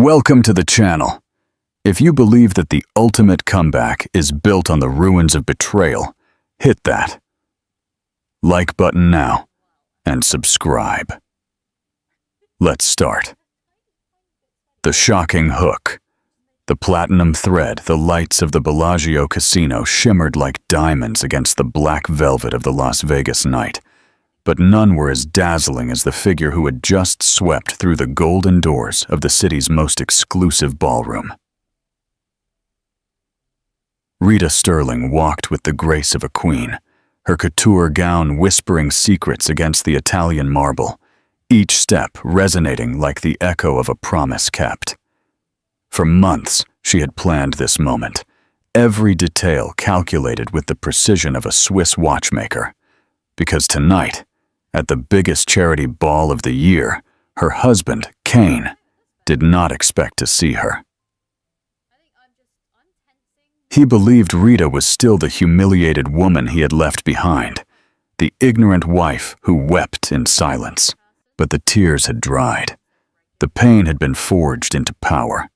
Welcome to the channel. If you believe that the ultimate comeback is built on the ruins of betrayal, hit that like button now and subscribe. Let's start. The shocking hook. The platinum thread, the lights of the Bellagio casino shimmered like diamonds against the black velvet of the Las Vegas night. But none were as dazzling as the figure who had just swept through the golden doors of the city's most exclusive ballroom. Rita Sterling walked with the grace of a queen, her couture gown whispering secrets against the Italian marble, each step resonating like the echo of a promise kept. For months, she had planned this moment, every detail calculated with the precision of a Swiss watchmaker, because tonight, at the biggest charity ball of the year, her husband, Kane, did not expect to see her. He believed Rita was still the humiliated woman he had left behind, the ignorant wife who wept in silence. But the tears had dried. The pain had been forged into power.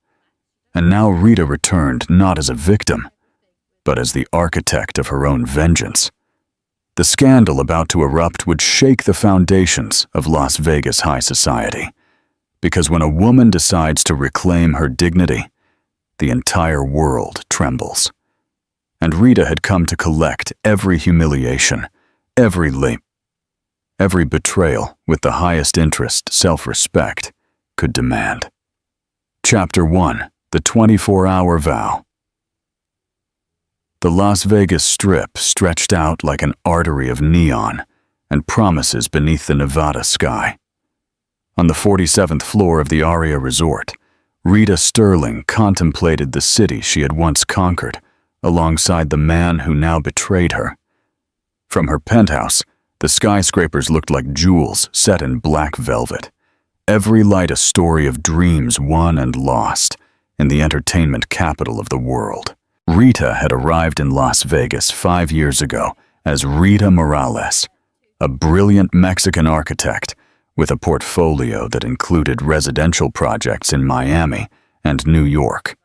And now Rita returned not as a victim, but as the architect of her own vengeance. The scandal about to erupt would shake the foundations of Las Vegas high society, because when a woman decides to reclaim her dignity, the entire world trembles. And Rita had come to collect every humiliation, every betrayal with the highest interest self-respect could demand. Chapter 1. The 24-Hour Vow. The Las Vegas Strip stretched out like an artery of neon and promises beneath the Nevada sky. On the 47th floor of the Aria Resort, Rita Sterling contemplated the city she had once conquered alongside the man who now betrayed her. From her penthouse, the skyscrapers looked like jewels set in black velvet, every light a story of dreams won and lost in the entertainment capital of the world. Rita had arrived in Las Vegas 5 years ago as Rita Morales, a brilliant Mexican architect with a portfolio that included residential projects in Miami and New York.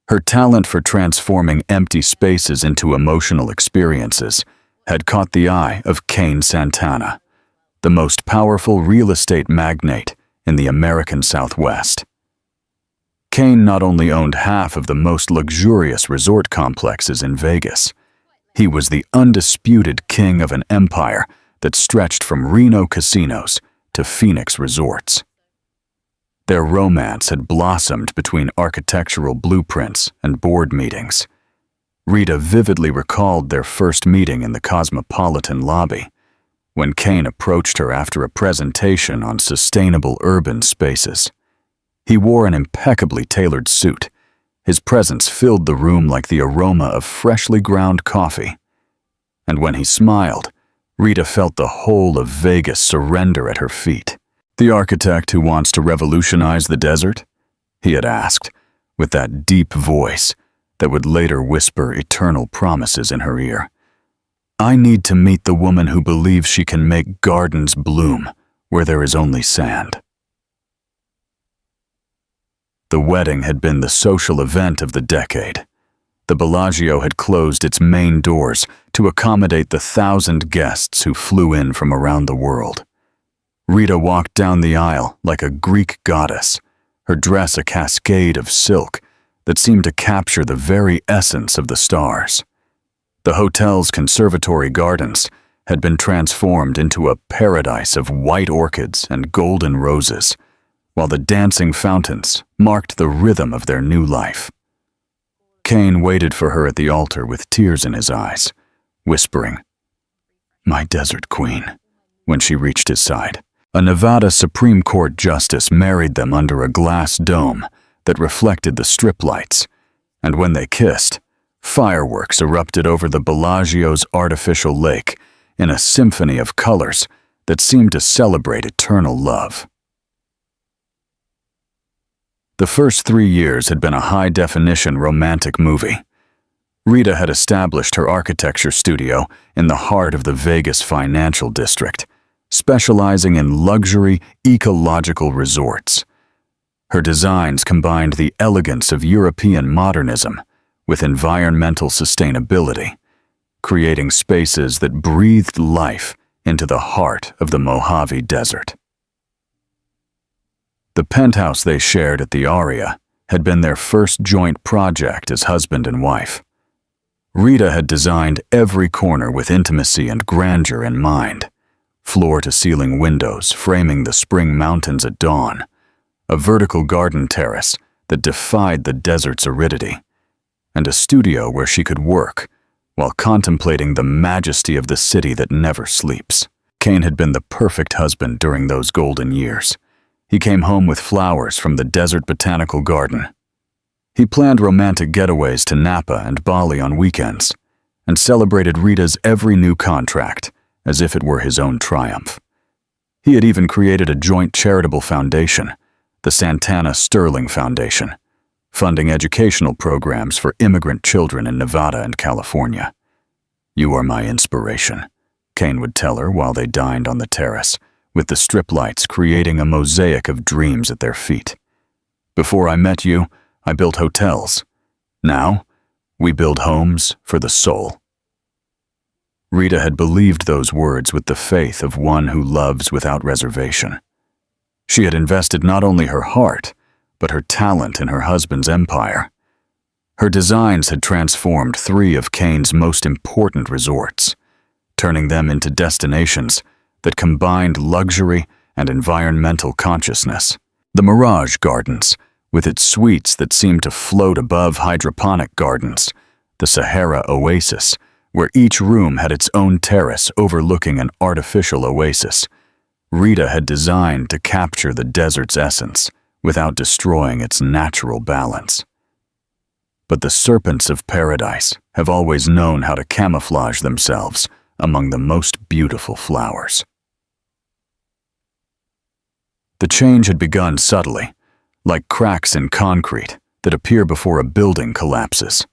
Her talent for transforming empty spaces into emotional experiences had caught the eye of Kane Santana, the most powerful real estate magnate in the American Southwest. Kane not only owned half of the most luxurious resort complexes in Vegas, he was the undisputed king of an empire that stretched from Reno casinos to Phoenix resorts. Their romance had blossomed between architectural blueprints and board meetings. Rita vividly recalled their first meeting in the Cosmopolitan lobby, when Kane approached her after a presentation on sustainable urban spaces. He wore an impeccably tailored suit. His presence filled the room like the aroma of freshly ground coffee. And when he smiled, Rita felt the whole of Vegas surrender at her feet. "The architect who wants to revolutionize the desert?" he had asked, with that deep voice that would later whisper eternal promises in her ear. "I need to meet the woman who believes she can make gardens bloom where there is only sand." The wedding had been the social event of the decade. The Bellagio had closed its main doors to accommodate the 1,000 guests who flew in from around the world. Rita walked down the aisle like a Greek goddess, her dress a cascade of silk that seemed to capture the very essence of the stars. The hotel's conservatory gardens had been transformed into a paradise of white orchids and golden roses, while the dancing fountains marked the rhythm of their new life. Kane waited for her at the altar with tears in his eyes, whispering, "My desert queen," when she reached his side. A Nevada Supreme Court justice married them under a glass dome that reflected the strip lights, and when they kissed, fireworks erupted over the Bellagio's artificial lake in a symphony of colors that seemed to celebrate eternal love. The first 3 years had been a high-definition romantic movie. Rita had established her architecture studio in the heart of the Vegas financial district, specializing in luxury, ecological resorts. Her designs combined the elegance of European modernism with environmental sustainability, creating spaces that breathed life into the heart of the Mojave Desert. The penthouse they shared at the Aria had been their first joint project as husband and wife. Rita had designed every corner with intimacy and grandeur in mind, floor-to-ceiling windows framing the spring mountains at dawn, a vertical garden terrace that defied the desert's aridity, and a studio where she could work while contemplating the majesty of the city that never sleeps. Kane had been the perfect husband during those golden years. He came home with flowers from the Desert Botanical Garden. He planned romantic getaways to Napa and Bali on weekends, and celebrated Rita's every new contract as if it were his own triumph. He had even created a joint charitable foundation, the Santana Sterling Foundation, funding educational programs for immigrant children in Nevada and California. "You are my inspiration," Kane would tell her while they dined on the terrace, with the strip lights creating a mosaic of dreams at their feet. "Before I met you, I built hotels. Now, we build homes for the soul." Rita had believed those words with the faith of one who loves without reservation. She had invested not only her heart, but her talent in her husband's empire. Her designs had transformed 3 of Kane's most important resorts, turning them into destinations that combined luxury and environmental consciousness. The Mirage Gardens, with its suites that seemed to float above hydroponic gardens, the Sahara Oasis, where each room had its own terrace overlooking an artificial oasis. Rita had designed to capture the desert's essence without destroying its natural balance. But the serpents of paradise have always known how to camouflage themselves among the most beautiful flowers. The change had begun subtly, like cracks in concrete that appear before a building collapses.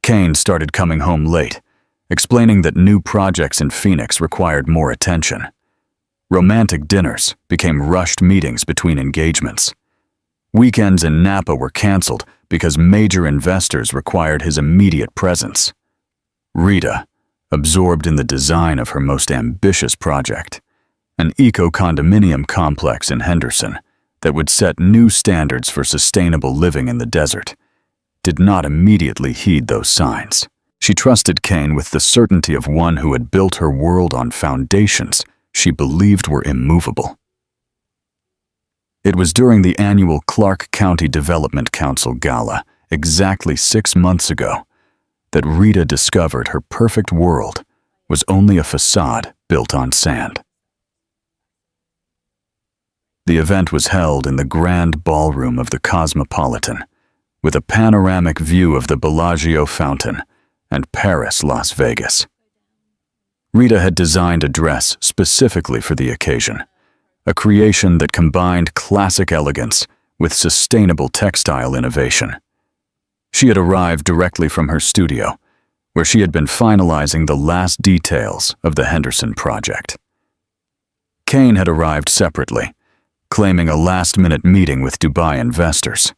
Kane started coming home late, explaining that new projects in Phoenix required more attention. Romantic dinners became rushed meetings between engagements. Weekends in Napa were canceled because major investors required his immediate presence. Rita, absorbed in the design of her most ambitious project, an eco-condominium complex in Henderson that would set new standards for sustainable living in the desert, did not immediately heed those signs. She trusted Kane with the certainty of one who had built her world on foundations she believed were immovable. It was during the annual Clark County Development Council Gala, exactly 6 months ago, that Rita discovered her perfect world was only a facade built on sand. The event was held in the grand ballroom of the Cosmopolitan, with a panoramic view of the Bellagio fountain and Paris, Las Vegas. Rita had designed a dress specifically for the occasion, a creation that combined classic elegance with sustainable textile innovation. She had arrived directly from her studio, where she had been finalizing the last details of the Henderson project. Kane had arrived separately, claiming a last-minute meeting with Dubai investors.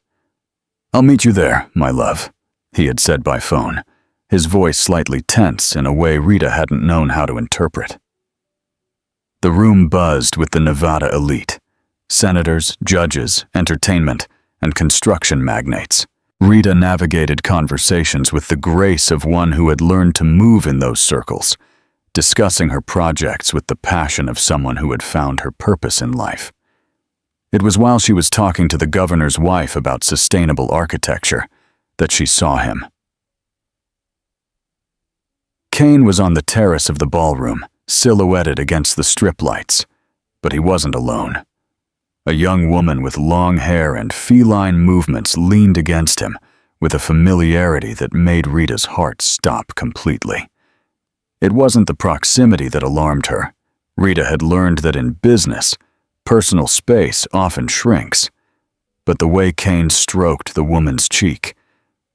"I'll meet you there, my love," he had said by phone, his voice slightly tense in a way Rita hadn't known how to interpret. The room buzzed with the Nevada elite, senators, judges, entertainment, and construction magnates. Rita navigated conversations with the grace of one who had learned to move in those circles, discussing her projects with the passion of someone who had found her purpose in life. It was while she was talking to the governor's wife about sustainable architecture that she saw him. Kane was on the terrace of the ballroom, silhouetted against the strip lights, but he wasn't alone. A young woman with long hair and feline movements leaned against him with a familiarity that made Rita's heart stop completely. It wasn't the proximity that alarmed her. Rita had learned that in business, personal space often shrinks, but the way Kane stroked the woman's cheek,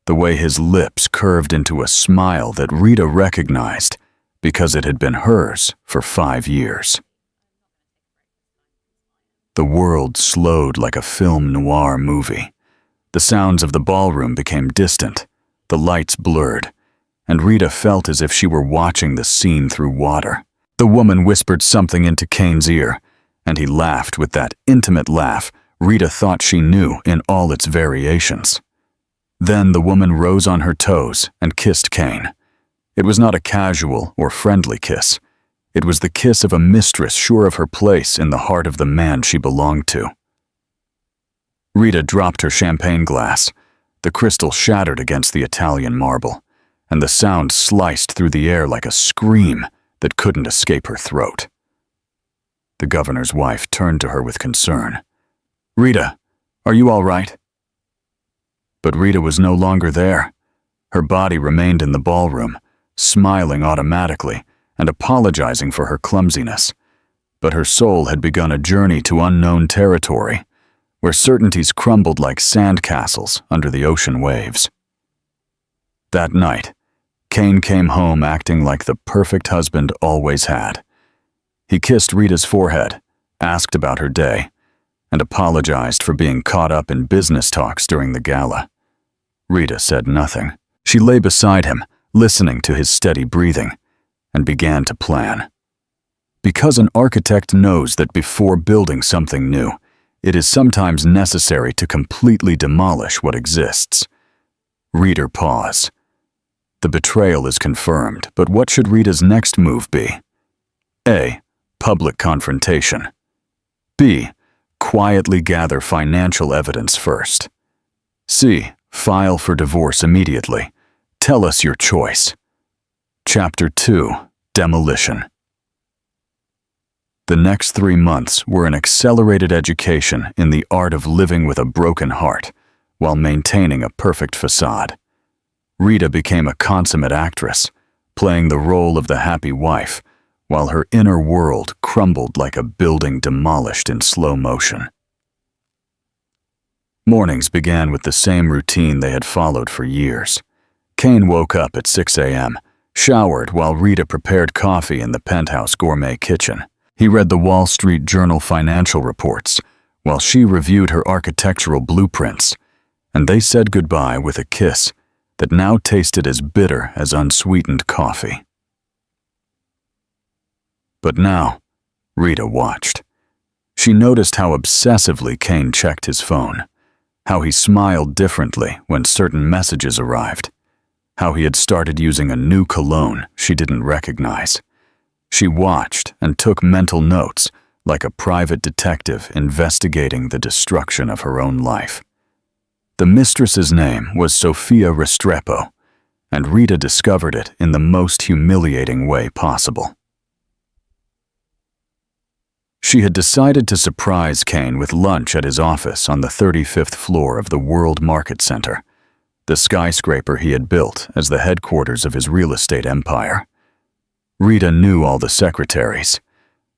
the way his lips curved into a smile that Rita recognized because it had been hers for 5 years. The world slowed like a film noir movie. The sounds of the ballroom became distant, the lights blurred, and Rita felt as if she were watching the scene through water. The woman whispered something into Kane's ear, and he laughed with that intimate laugh Rita thought she knew in all its variations. Then the woman rose on her toes and kissed Kane. It was not a casual or friendly kiss. It was the kiss of a mistress sure of her place in the heart of the man she belonged to. Rita dropped her champagne glass. The crystal shattered against the Italian marble, and the sound sliced through the air like a scream that couldn't escape her throat. The governor's wife turned to her with concern. "Rita, are you all right?" But Rita was no longer there. Her body remained in the ballroom, smiling automatically and apologizing for her clumsiness. But her soul had begun a journey to unknown territory, where certainties crumbled like sandcastles under the ocean waves. That night, Kane came home acting like the perfect husband always had. He kissed Rita's forehead, asked about her day, and apologized for being caught up in business talks during the gala. Rita said nothing. She lay beside him, listening to his steady breathing, and began to plan. Because an architect knows that before building something new, it is sometimes necessary to completely demolish what exists. Rita paused. The betrayal is confirmed, but what should Rita's next move be? A. Public confrontation. B. Quietly gather financial evidence first. C. File for divorce immediately. Tell us your choice. Chapter 2. Demolition. The next 3 months were an accelerated education in the art of living with a broken heart while maintaining a perfect facade. Rita became a consummate actress, playing the role of the happy wife, while her inner world crumbled like a building demolished in slow motion. Mornings began with the same routine they had followed for years. Kane woke up at 6 a.m., showered while Rita prepared coffee in the penthouse gourmet kitchen. He read the Wall Street Journal financial reports, while she reviewed her architectural blueprints, and they said goodbye with a kiss that now tasted as bitter as unsweetened coffee. But now, Rita watched. She noticed how obsessively Kane checked his phone, how he smiled differently when certain messages arrived, how he had started using a new cologne she didn't recognize. She watched and took mental notes like a private detective investigating the destruction of her own life. The mistress's name was Sofia Restrepo, and Rita discovered it in the most humiliating way possible. She had decided to surprise Kane with lunch at his office on the 35th floor of the World Market Center, the skyscraper he had built as the headquarters of his real estate empire. Rita knew all the secretaries.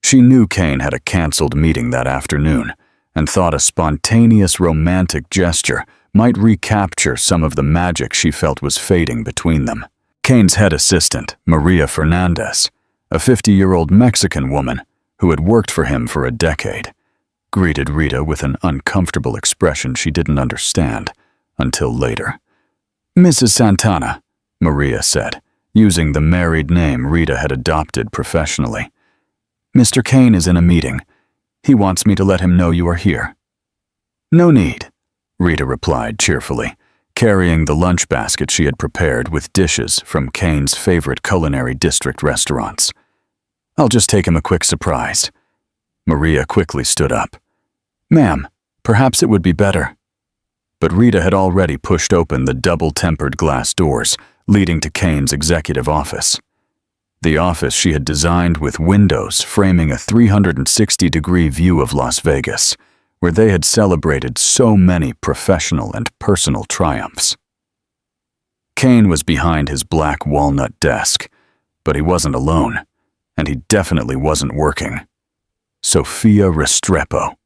She knew Kane had a canceled meeting that afternoon and thought a spontaneous romantic gesture might recapture some of the magic she felt was fading between them. Kane's head assistant, Maria Fernandez, a 50-year-old Mexican woman who had worked for him for a decade, greeted Rita with an uncomfortable expression she didn't understand until later. "Mrs. Santana," Maria said, using the married name Rita had adopted professionally. "Mr. Kane is in a meeting. He wants me to let him know you are here." "No need," Rita replied cheerfully, carrying the lunch basket she had prepared with dishes from Kane's favorite culinary district restaurants. "I'll just take him a quick surprise." Maria quickly stood up. "Ma'am, perhaps it would be better." But Rita had already pushed open the double-tempered glass doors leading to Kane's executive office. The office she had designed with windows framing a 360-degree view of Las Vegas, where they had celebrated so many professional and personal triumphs. Kane was behind his black walnut desk, but he wasn't alone, and he definitely wasn't working. Sofia Restrepo.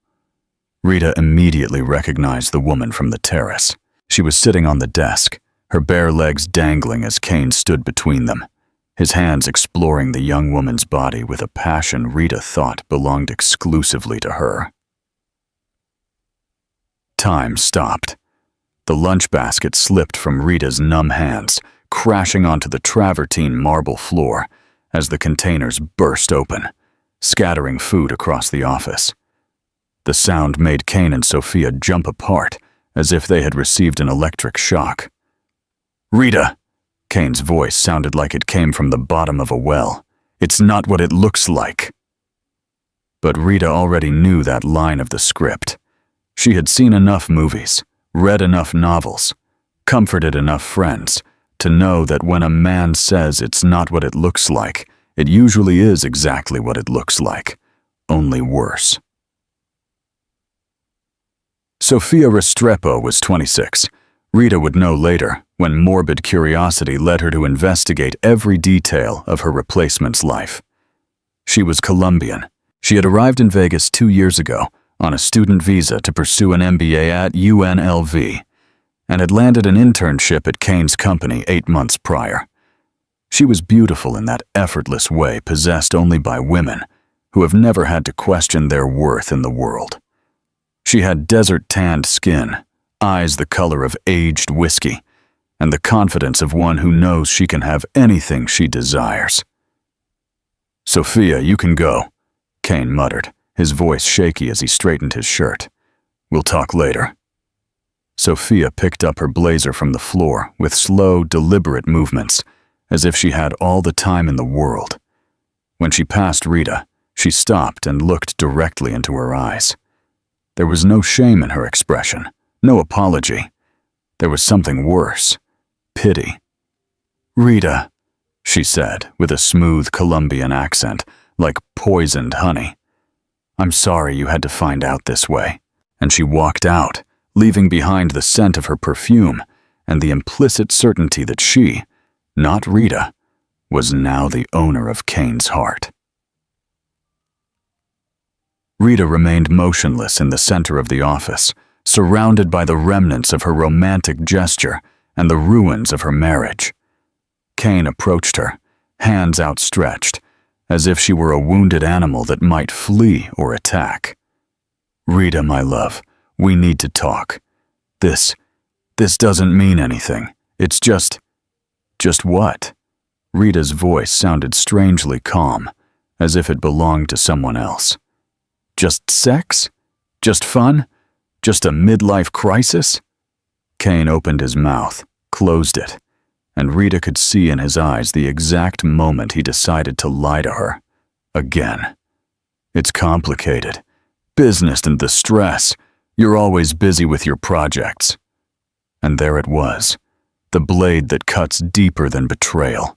Rita immediately recognized the woman from the terrace. She was sitting on the desk, her bare legs dangling as Kane stood between them, his hands exploring the young woman's body with a passion Rita thought belonged exclusively to her. Time stopped. The lunch basket slipped from Rita's numb hands, crashing onto the travertine marble floor as the containers burst open, scattering food across the office. The sound made Kane and Sophia jump apart as if they had received an electric shock. "Rita!" Kane's voice sounded like it came from the bottom of a well. "It's not what it looks like." But Rita already knew that line of the script. She had seen enough movies, read enough novels, comforted enough friends to know that when a man says it's not what it looks like, it usually is exactly what it looks like, only worse. Sophia Restrepo was 26. Rita would know later, when morbid curiosity led her to investigate every detail of her replacement's life. She was Colombian. She had arrived in Vegas 2 years ago on a student visa to pursue an MBA at UNLV, and had landed an internship at Kane's company 8 months prior. She was beautiful in that effortless way possessed only by women who have never had to question their worth in the world. She had desert-tanned skin, eyes the color of aged whiskey, and the confidence of one who knows she can have anything she desires. "Sophia, you can go," Kane muttered, his voice shaky as he straightened his shirt. "We'll talk later." Sophia picked up her blazer from the floor with slow, deliberate movements, as if she had all the time in the world. When she passed Rita, she stopped and looked directly into her eyes. There was no shame in her expression, no apology. There was something worse, pity. "Rita," she said with a smooth Colombian accent, like poisoned honey. "I'm sorry you had to find out this way." And she walked out, leaving behind the scent of her perfume and the implicit certainty that she, not Rita, was now the owner of Kane's heart. Rita remained motionless in the center of the office, surrounded by the remnants of her romantic gesture and the ruins of her marriage. Kane approached her, hands outstretched, as if she were a wounded animal that might flee or attack. "Rita, my love, we need to talk. This doesn't mean anything. It's just what?" Rita's voice sounded strangely calm, as if it belonged to someone else. "Just sex? Just fun? Just a midlife crisis?" Kane opened his mouth, closed it, and Rita could see in his eyes the exact moment he decided to lie to her. Again. "It's complicated. Business and the stress. You're always busy with your projects." And there it was, the blade that cuts deeper than betrayal,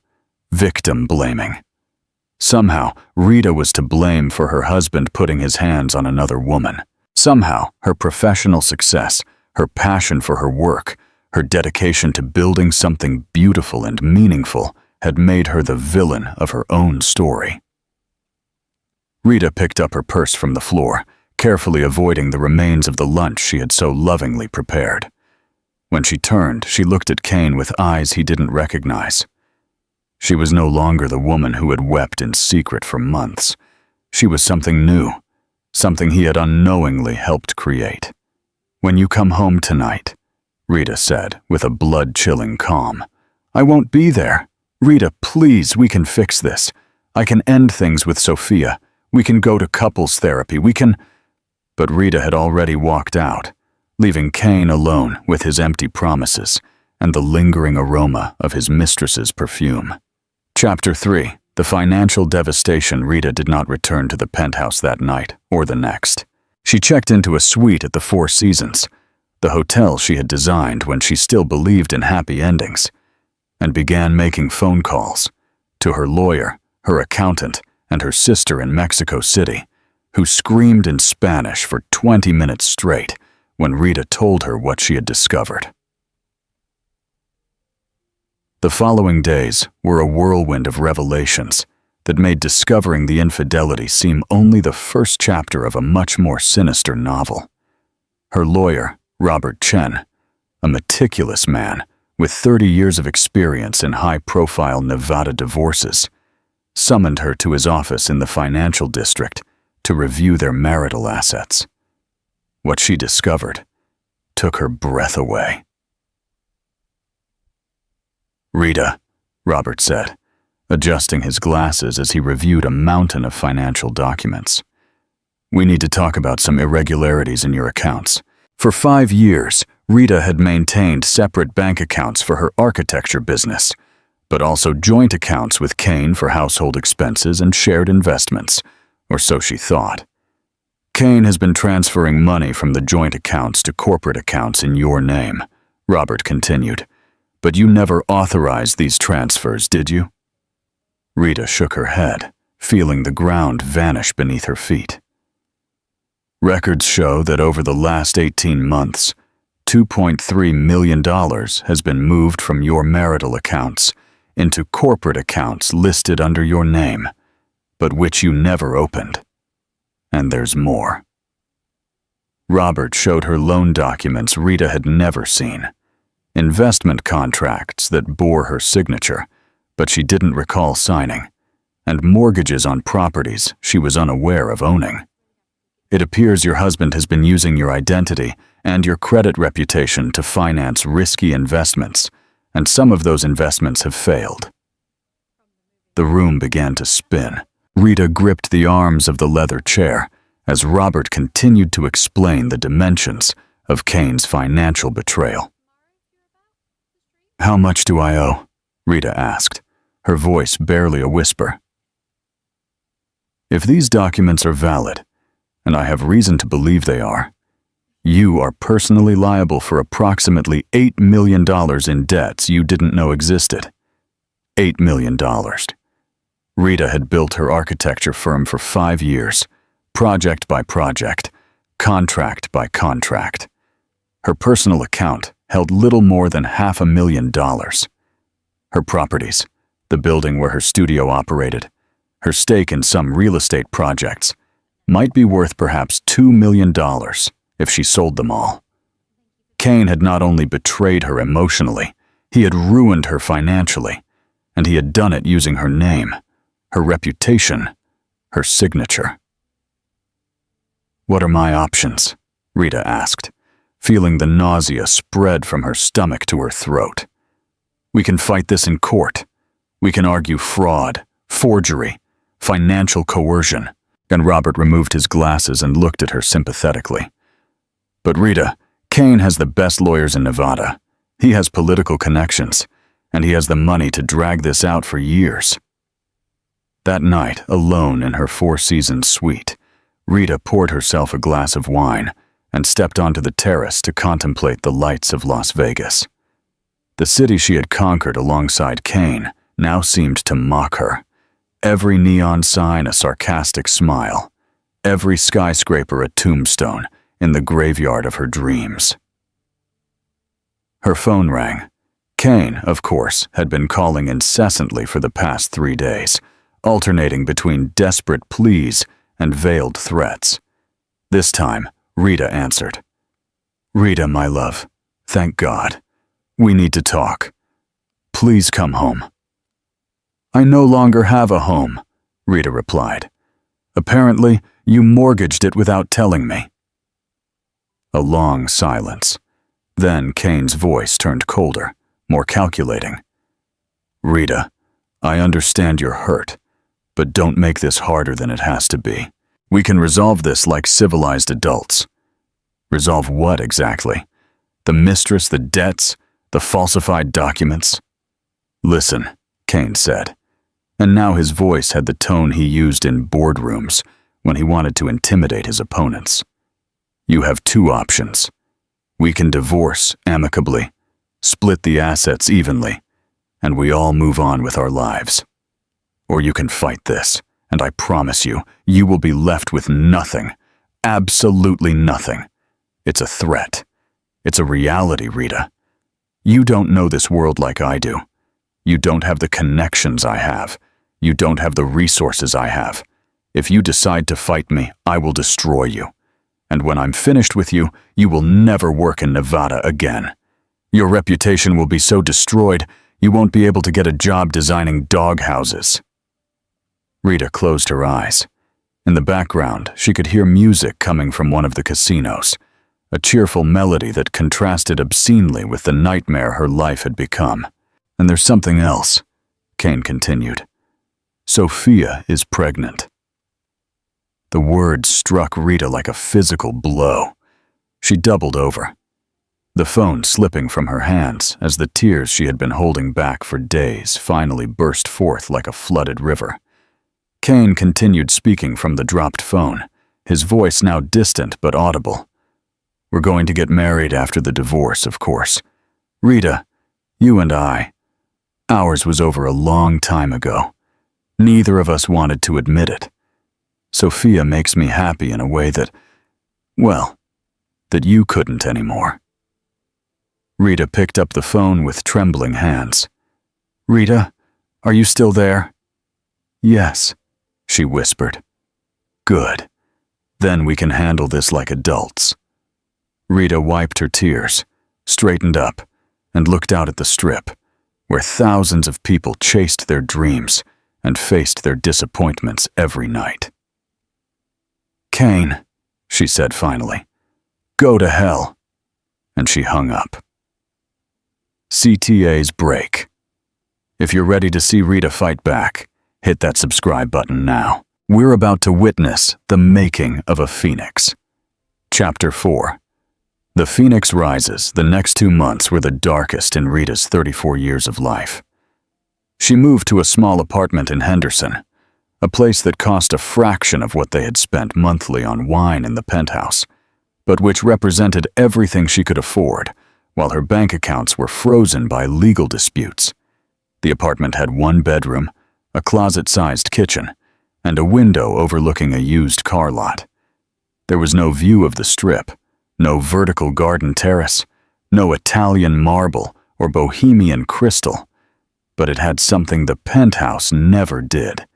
victim blaming. Somehow, Rita was to blame for her husband putting his hands on another woman. Somehow, her professional success, her passion for her work, her dedication to building something beautiful and meaningful had made her the villain of her own story. Rita picked up her purse from the floor, carefully avoiding the remains of the lunch she had so lovingly prepared. When she turned, she looked at Kane with eyes he didn't recognize. She was no longer the woman who had wept in secret for months. She was something new, something he had unknowingly helped create. "When you come home tonight," Rita said with a blood-chilling calm. "I won't be there. Rita, please, we can fix this. I can end things with Sophia. We can go to couples therapy. We can—" But Rita had already walked out, leaving Kane alone with his empty promises and the lingering aroma of his mistress's perfume. Chapter 3. The financial devastation. Rita did not return to the penthouse that night or the next. She checked into a suite at the Four Seasons, the hotel she had designed when she still believed in happy endings, and began making phone calls to her lawyer, her accountant, and her sister in Mexico City, who screamed in Spanish for 20 minutes straight when Rita told her what she had discovered. The following days were a whirlwind of revelations that made discovering the infidelity seem only the first chapter of a much more sinister novel. Her lawyer, Robert Chen, a meticulous man with 30 years of experience in high-profile Nevada divorces, summoned her to his office in the financial district to review their marital assets. What she discovered, took her breath away. "Rita," Robert said, adjusting his glasses as he reviewed a mountain of financial documents. "We need to talk about some irregularities in your accounts. For 5 years, Rita had maintained separate bank accounts for her architecture business, but also joint accounts with Kane for household expenses and shared investments, or so she thought. Kane has been transferring money from the joint accounts to corporate accounts in your name," Robert continued. "But you never authorized these transfers, did you?" Rita shook her head, feeling the ground vanish beneath her feet. "Records show that over the last 18 months, $2.3 million has been moved from your marital accounts into corporate accounts listed under your name, but which you never opened. And there's more." Robert showed her loan documents Rita had never seen, investment contracts that bore her signature, but she didn't recall signing, and mortgages on properties she was unaware of owning. "It appears your husband has been using your identity and your credit reputation to finance risky investments, and some of those investments have failed." The room began to spin. Rita gripped the arms of the leather chair as Robert continued to explain the dimensions of Kane's financial betrayal. "How much do I owe?" Rita asked, her voice barely a whisper. "If these documents are valid, and I have reason to believe they are, you are personally liable for approximately $8 million in debts you didn't know existed. $8 million. Rita had built her architecture firm for 5 years, project by project, contract by contract. Her personal account held little more than $500,000. Her properties, the building where her studio operated, her stake in some real estate projects, might be worth perhaps $2 million if she sold them all. Kane had not only betrayed her emotionally, he had ruined her financially, and he had done it using her name, her reputation, her signature. "What are my options?" Rita asked, feeling the nausea spread from her stomach to her throat. "We can fight this in court. We can argue fraud, forgery, financial coercion." And Robert removed his glasses and looked at her sympathetically. "But Rita, Kane has the best lawyers in Nevada. He has political connections, and he has the money to drag this out for years." That night, alone in her Four Seasons suite, Rita poured herself a glass of wine and stepped onto the terrace to contemplate the lights of Las Vegas. The city she had conquered alongside Kane now seemed to mock her. Every neon sign a sarcastic smile, every skyscraper a tombstone in the graveyard of her dreams. Her phone rang. Kane, of course, had been calling incessantly for the past 3 days, alternating between desperate pleas and veiled threats. This time, Rita answered. "Rita, my love, thank God. We need to talk. Please come home." "I no longer have a home," Rita replied. "Apparently, you mortgaged it without telling me." A long silence. Then Kane's voice turned colder, more calculating. "Rita, I understand you're hurt, but don't make this harder than it has to be. We can resolve this like civilized adults." "Resolve what exactly? The mistress, the debts, the falsified documents?" "Listen," Kane said, and now his voice had the tone he used in boardrooms when he wanted to intimidate his opponents. "You have 2 options. We can divorce amicably, split the assets evenly, and we all move on with our lives. Or you can fight this, and I promise you, you will be left with nothing, absolutely nothing. It's a threat. It's a reality, Rita. You don't know this world like I do. You don't have the connections I have. You don't have the resources I have. If you decide to fight me, I will destroy you. And when I'm finished with you, you will never work in Nevada again. Your reputation will be so destroyed, you won't be able to get a job designing dog houses." Rita closed her eyes. In the background, she could hear music coming from one of the casinos, a cheerful melody that contrasted obscenely with the nightmare her life had become. "And there's something else," Kane continued. "Sophia is pregnant." The words struck Rita like a physical blow. She doubled over, the phone slipping from her hands as the tears she had been holding back for days finally burst forth like a flooded river. Kane continued speaking from the dropped phone, his voice now distant but audible. "We're going to get married after the divorce, of course. Rita, you and I. Ours was over a long time ago. Neither of us wanted to admit it. Sophia makes me happy in a way that, well, that you couldn't anymore." Rita picked up the phone with trembling hands. "Rita, are you still there?" "Yes," she whispered. "Good. Then we can handle this like adults." Rita wiped her tears, straightened up, and looked out at the Strip, where thousands of people chased their dreams and faced their disappointments every night. "Kane," she said finally, "go to hell." And she hung up. CTA's break. If you're ready to see Rita fight back, hit that subscribe button now. We're about to witness the making of a phoenix. Chapter 4. The Phoenix rises. The next 2 months were the darkest in Rita's 34 years of life. She moved to a small apartment in Henderson, a place that cost a fraction of what they had spent monthly on wine in the penthouse, but which represented everything she could afford, while her bank accounts were frozen by legal disputes. The apartment had 1 bedroom, a closet-sized kitchen, and a window overlooking a used car lot. There was no view of the Strip, no vertical garden terrace, no Italian marble or Bohemian crystal, but it had something the penthouse never did.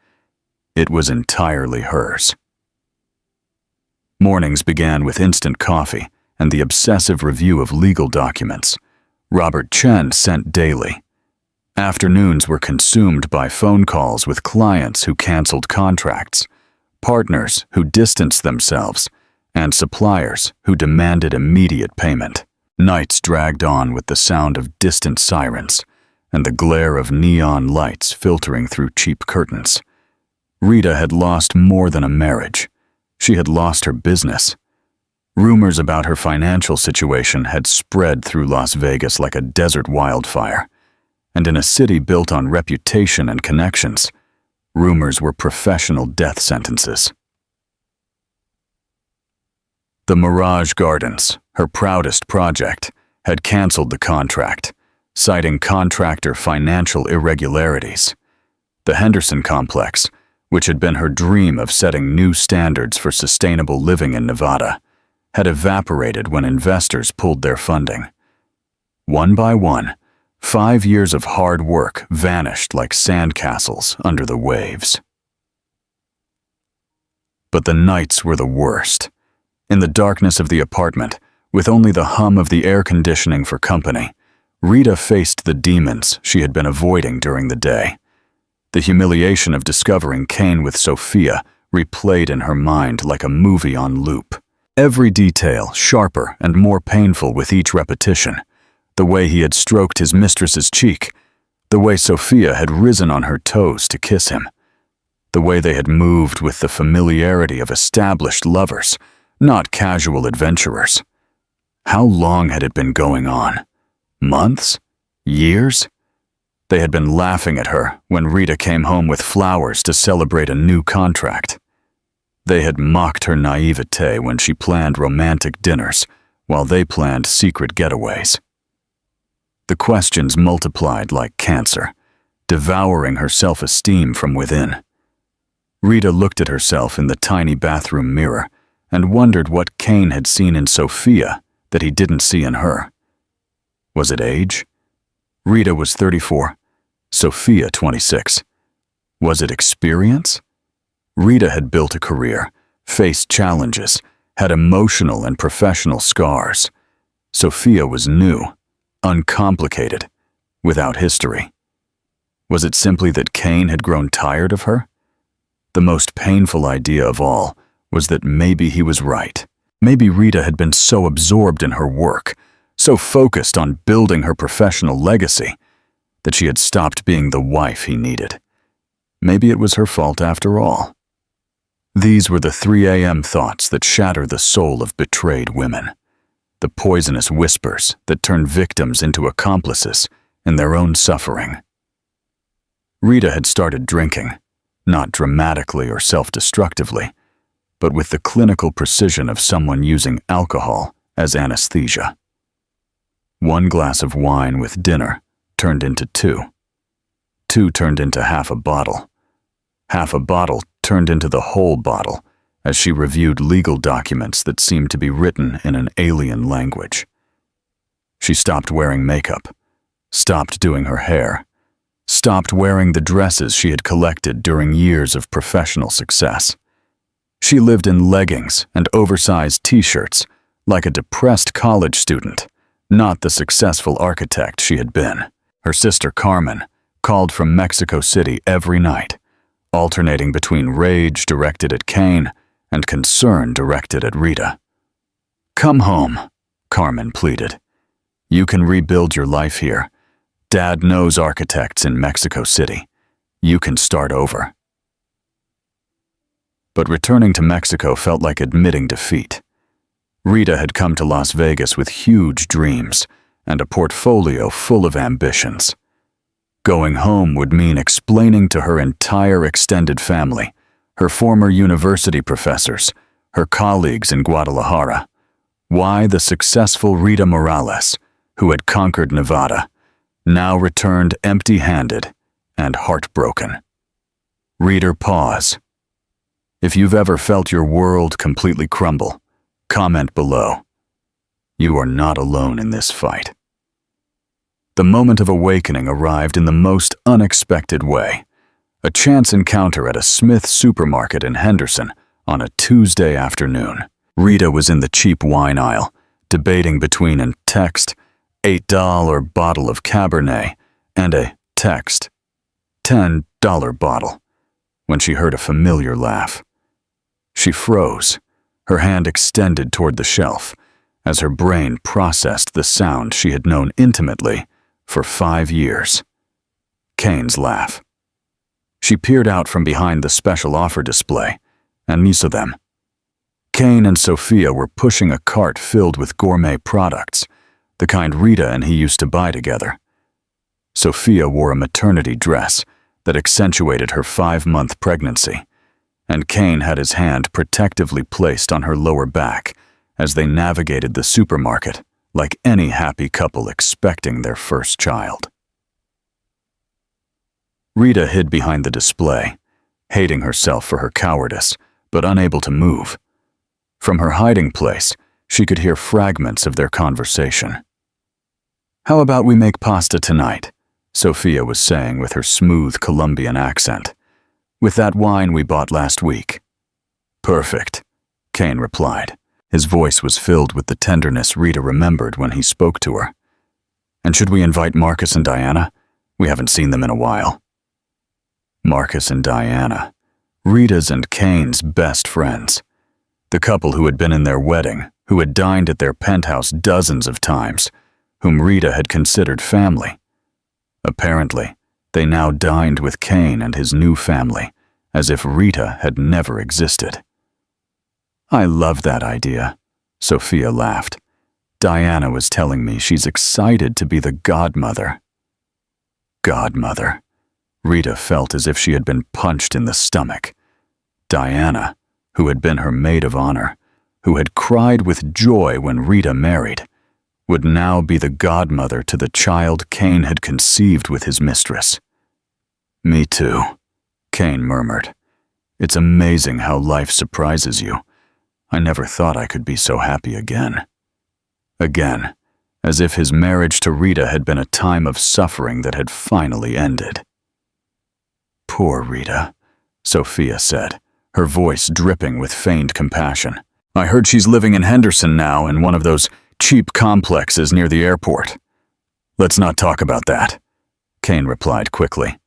It was entirely hers. Mornings began with instant coffee and the obsessive review of legal documents. Robert Chen sent daily. Afternoons were consumed by phone calls with clients who canceled contracts, partners who distanced themselves, and suppliers who demanded immediate payment. Nights dragged on with the sound of distant sirens and the glare of neon lights filtering through cheap curtains. Rita had lost more than a marriage. She had lost her business. Rumors about her financial situation had spread through Las Vegas like a desert wildfire, and in a city built on reputation and connections, rumors were professional death sentences. The Mirage Gardens, her proudest project, had canceled the contract, citing contractor financial irregularities. The Henderson complex, which had been her dream of setting new standards for sustainable living in Nevada, had evaporated when investors pulled their funding. One by one, 5 years of hard work vanished like sandcastles under the waves. But the nights were the worst. In the darkness of the apartment, with only the hum of the air conditioning for company, Rita faced the demons she had been avoiding during the day. The humiliation of discovering Kane with Sophia replayed in her mind like a movie on loop. Every detail sharper and more painful with each repetition. The way he had stroked his mistress's cheek, the way Sophia had risen on her toes to kiss him, the way they had moved with the familiarity of established lovers, not casual adventurers. How long had it been going on? Months? Years? They had been laughing at her when Rita came home with flowers to celebrate a new contract. They had mocked her naivete when she planned romantic dinners, while they planned secret getaways. The questions multiplied like cancer, devouring her self-esteem from within. Rita looked at herself in the tiny bathroom mirror and wondered what Kane had seen in Sophia that he didn't see in her. Was it age? Rita was 34, Sophia 26. Was it experience? Rita had built a career, faced challenges, had emotional and professional scars. Sophia was new, uncomplicated, without history. Was it simply that Kane had grown tired of her? The most painful idea of all was that maybe he was right. Maybe Rita had been so absorbed in her work, so focused on building her professional legacy, that she had stopped being the wife he needed. Maybe it was her fault after all. These were the 3 a.m. thoughts that shatter the soul of betrayed women, the poisonous whispers that turn victims into accomplices in their own suffering. Rita had started drinking, not dramatically or self-destructively, but with the clinical precision of someone using alcohol as anesthesia. 1 glass of wine with dinner turned into 2. 2 turned into half a bottle. Half a bottle turned into the whole bottle as she reviewed legal documents that seemed to be written in an alien language. She stopped wearing makeup, stopped doing her hair, stopped wearing the dresses she had collected during years of professional success. She lived in leggings and oversized t-shirts like a depressed college student, not the successful architect she had been. Her sister Carmen called from Mexico City every night, alternating between rage directed at Kane and concern directed at Rita. "Come home," Carmen pleaded. "You can rebuild your life here. Dad knows architects in Mexico City. You can start over." But returning to Mexico felt like admitting defeat. Rita had come to Las Vegas with huge dreams and a portfolio full of ambitions. Going home would mean explaining to her entire extended family, her former university professors, her colleagues in Guadalajara, why the successful Rita Morales, who had conquered Nevada, now returned empty-handed and heartbroken. Reader, pause. If you've ever felt your world completely crumble, comment below. You are not alone in this fight. The moment of awakening arrived in the most unexpected way. A chance encounter at a Smith supermarket in Henderson on a Tuesday afternoon. Rita was in the cheap wine aisle, debating between a text $8 bottle of Cabernet and a text $10 bottle, when she heard a familiar laugh. She froze, her hand extended toward the shelf, as her brain processed the sound she had known intimately for 5 years. Kane's laugh. She peered out from behind the special offer display and saw them. Kane and Sophia were pushing a cart filled with gourmet products, the kind Rita and he used to buy together. Sophia wore a maternity dress that accentuated her 5-month pregnancy, and Kane had his hand protectively placed on her lower back as they navigated the supermarket like any happy couple expecting their first child. Rita hid behind the display, hating herself for her cowardice, but unable to move. From her hiding place, she could hear fragments of their conversation. "How about we make pasta tonight?" Sophia was saying with her smooth Colombian accent. "With that wine we bought last week." "Perfect," Kane replied. His voice was filled with the tenderness Rita remembered when he spoke to her. "And should we invite Marcus and Diana? We haven't seen them in a while." Marcus and Diana, Rita's and Kane's best friends. The couple who had been in their wedding, who had dined at their penthouse dozens of times, whom Rita had considered family. Apparently, they now dined with Kane and his new family, as if Rita had never existed. "I love that idea," Sophia laughed. "Diana was telling me she's excited to be the godmother." Godmother. Rita felt as if she had been punched in the stomach. Diana, who had been her maid of honor, who had cried with joy when Rita married, would now be the godmother to the child Kane had conceived with his mistress. "Me too," Kane murmured. "It's amazing how life surprises you. I never thought I could be so happy again." Again, as if his marriage to Rita had been a time of suffering that had finally ended. "Poor Rita," Sophia said, her voice dripping with feigned compassion. "I heard she's living in Henderson now in one of those cheap complexes near the airport." "Let's not talk about that," Kane replied quickly.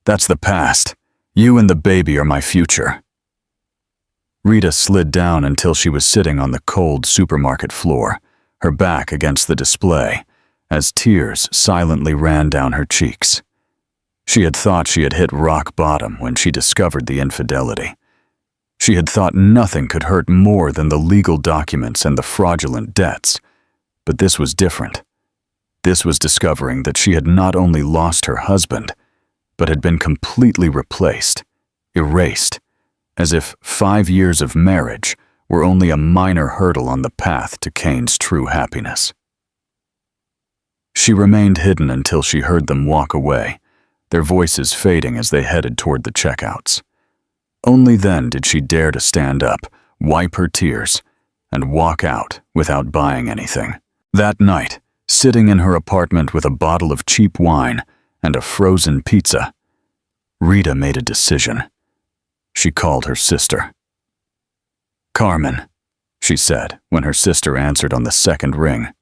"That's the past. You and the baby are my future." Rita slid down until she was sitting on the cold supermarket floor, her back against the display, as tears silently ran down her cheeks. She had thought she had hit rock bottom when she discovered the infidelity. She had thought nothing could hurt more than the legal documents and the fraudulent debts. But this was different. This was discovering that she had not only lost her husband, but had been completely replaced, erased, as if 5 years of marriage were only a minor hurdle on the path to Kane's true happiness. She remained hidden until she heard them walk away, their voices fading as they headed toward the checkouts. Only then did she dare to stand up, wipe her tears, and walk out without buying anything. That night, sitting in her apartment with a bottle of cheap wine and a frozen pizza, Rita made a decision. She called her sister. "Carmen," she said when her sister answered on the second ring.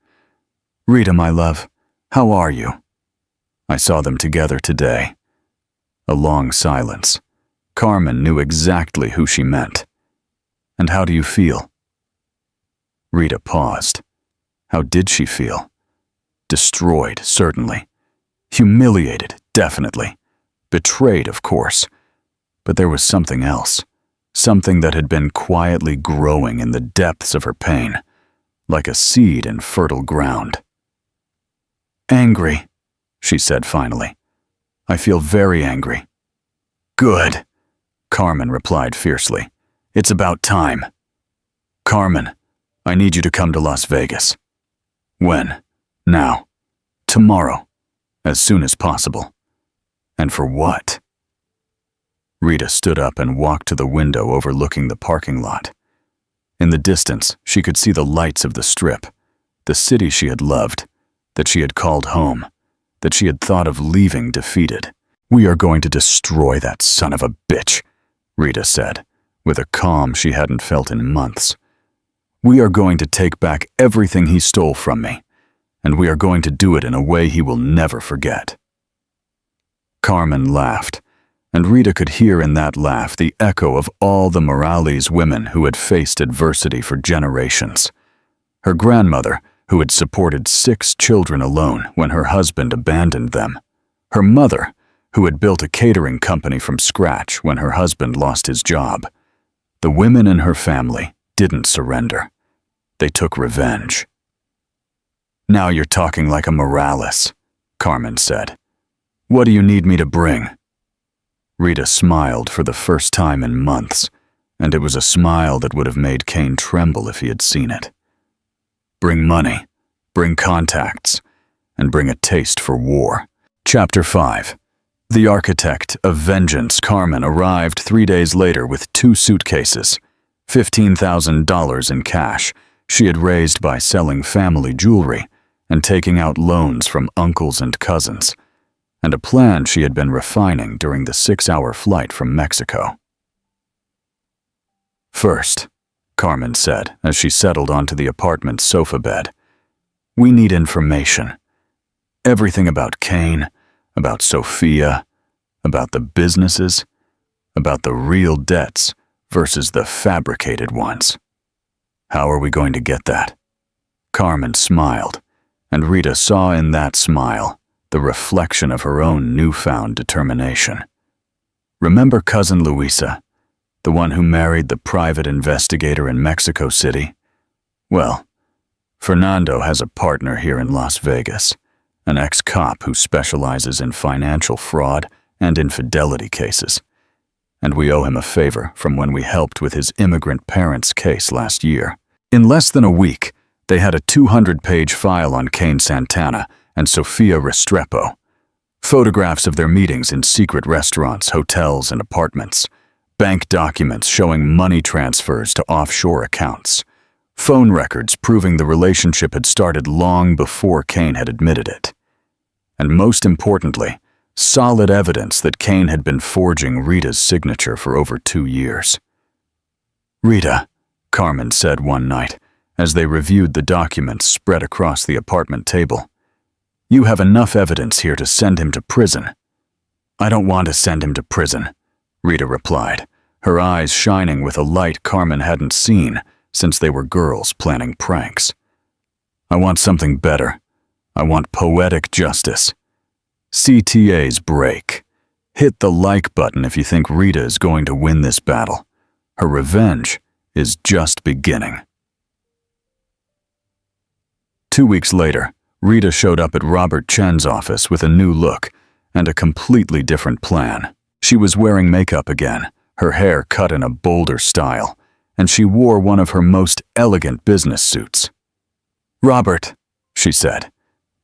"Rita, my love, how are you?" I saw them together today. A long silence. Carmen knew exactly who she meant. "And how do you feel?" Rita paused. How did she feel? Destroyed, certainly. Humiliated, definitely. Betrayed, of course. But there was something else. Something that had been quietly growing in the depths of her pain, like a seed in fertile ground. "Angry," she said finally. "I feel very angry." "Good," Carmen replied fiercely. "It's about time." "Carmen, I need you to come to Las Vegas." "When?" "Now. Tomorrow. As soon as possible." "And for what?" Rita stood up and walked to the window overlooking the parking lot. In the distance, she could see the lights of the Strip, the city she had loved, that she had called home, that she had thought of leaving defeated. "We are going to destroy that son of a bitch," Rita said, with a calm she hadn't felt in months. "We are going to take back everything he stole from me, and we are going to do it in a way he will never forget." Carmen laughed, and Rita could hear in that laugh the echo of all the Morales women who had faced adversity for generations. Her grandmother, who had supported 6 children alone when her husband abandoned them. Her mother, who had built a catering company from scratch when her husband lost his job. The women in her family didn't surrender. They took revenge. "Now you're talking like a Morales," Carmen said. "What do you need me to bring?" Rita smiled for the first time in months, and it was a smile that would have made Kane tremble if he had seen it. "Bring money, bring contacts, and bring a taste for war." Chapter 5. The architect of vengeance, Carmen, arrived 3 days later with 2 suitcases, $15,000 in cash she had raised by selling family jewelry and taking out loans from uncles and cousins, and a plan she had been refining during the 6-hour flight from Mexico. "First," Carmen said as she settled onto the apartment's sofa bed, "we need information. Everything about Kane, about Sophia, about the businesses, about the real debts versus the fabricated ones. How are we going to get that?" Carmen smiled, and Rita saw in that smile the reflection of her own newfound determination. "Remember Cousin Luisa, the one who married the private investigator in Mexico City? Well, Fernando has a partner here in Las Vegas, an ex-cop who specializes in financial fraud and infidelity cases, and we owe him a favor from when we helped with his immigrant parents' case last year. In less than a week, they had a 200-page file on Kane Santana and Sofia Restrepo, photographs of their meetings in secret restaurants, hotels, and apartments, bank documents showing money transfers to offshore accounts, phone records proving the relationship had started long before Kane had admitted it, and most importantly, solid evidence that Kane had been forging Rita's signature for over 2 years. "Rita," Carmen said one night, as they reviewed the documents spread across the apartment table, "you have enough evidence here to send him to prison." "I don't want to send him to prison," Rita replied, her eyes shining with a light Carmen hadn't seen since they were girls planning pranks. I want something better. I want poetic justice. CTA's break. Hit the like button if you think Rita is going to win this battle. Her revenge is just beginning. 2 weeks later, Rita showed up at Robert Chen's office with a new look and a completely different plan. She was wearing makeup again, her hair cut in a bolder style, and she wore one of her most elegant business suits. "Robert," she said,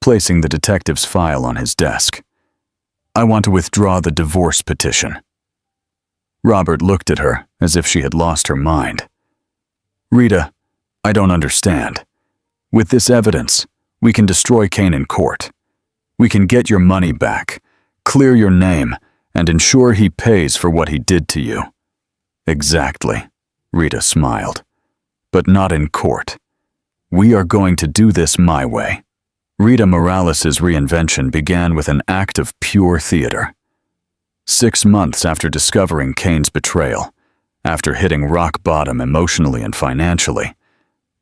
placing the detective's file on his desk. "I want to withdraw the divorce petition." Robert looked at her as if she had lost her mind. "Rita, I don't understand. With this evidence, we can destroy Kane in court. We can get your money back, clear your name, and ensure he pays for what he did to you." "Exactly," Rita smiled. "But not in court. We are going to do this my way." Rita Morales' reinvention began with an act of pure theater. 6 months after discovering Kane's betrayal, after hitting rock bottom emotionally and financially,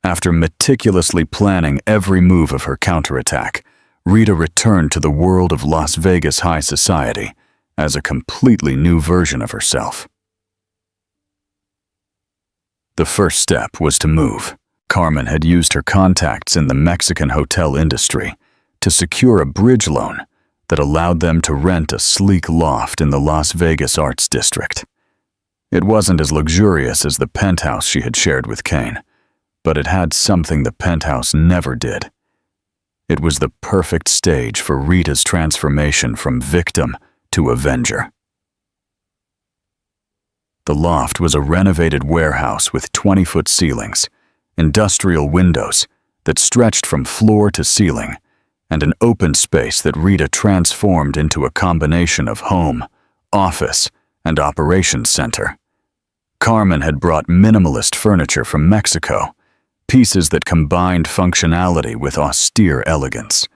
after meticulously planning every move of her counterattack, Rita returned to the world of Las Vegas high society as a completely new version of herself. The first step was to move. Carmen had used her contacts in the Mexican hotel industry to secure a bridge loan that allowed them to rent a sleek loft in the Las Vegas Arts District. It wasn't as luxurious as the penthouse she had shared with Kane, but it had something the penthouse never did. It was the perfect stage for Rita's transformation from victim to avenger. The loft was a renovated warehouse with 20-foot ceilings, industrial windows that stretched from floor to ceiling, and an open space that Rita transformed into a combination of home, office, and operations center. Carmen had brought minimalist furniture from Mexico, pieces that combined functionality with austere elegance.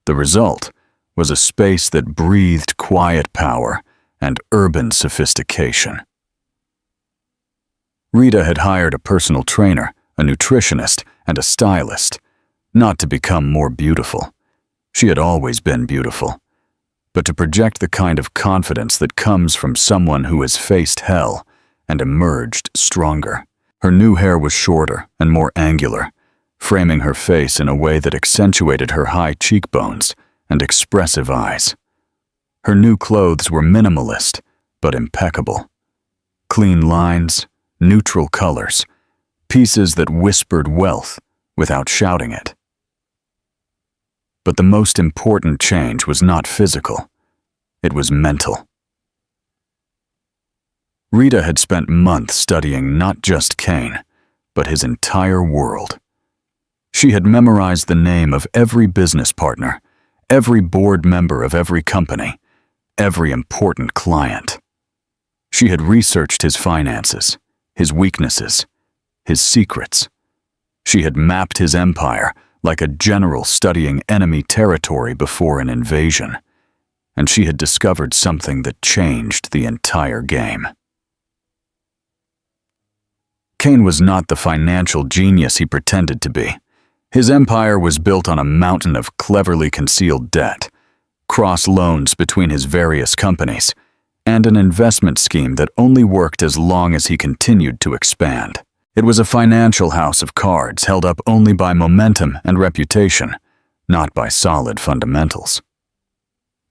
The result was a space that breathed quiet power and urban sophistication. Rita had hired a personal trainer, a nutritionist, and a stylist, not to become more beautiful. She had always been beautiful, but to project the kind of confidence that comes from someone who has faced hell and emerged stronger. Her new hair was shorter and more angular, framing her face in a way that accentuated her high cheekbones and expressive eyes. Her new clothes were minimalist, but impeccable. Clean lines, neutral colors, pieces that whispered wealth without shouting it. But the most important change was not physical. It was mental. Rita had spent months studying not just Kane, but his entire world. She had memorized the name of every business partner, every board member of every company, every important client. She had researched his finances, his weaknesses, his secrets. She had mapped his empire like a general studying enemy territory before an invasion, and she had discovered something that changed the entire game. Kane was not the financial genius he pretended to be. His empire was built on a mountain of cleverly concealed debt, cross loans between his various companies, and an investment scheme that only worked as long as he continued to expand. It was a financial house of cards held up only by momentum and reputation, not by solid fundamentals.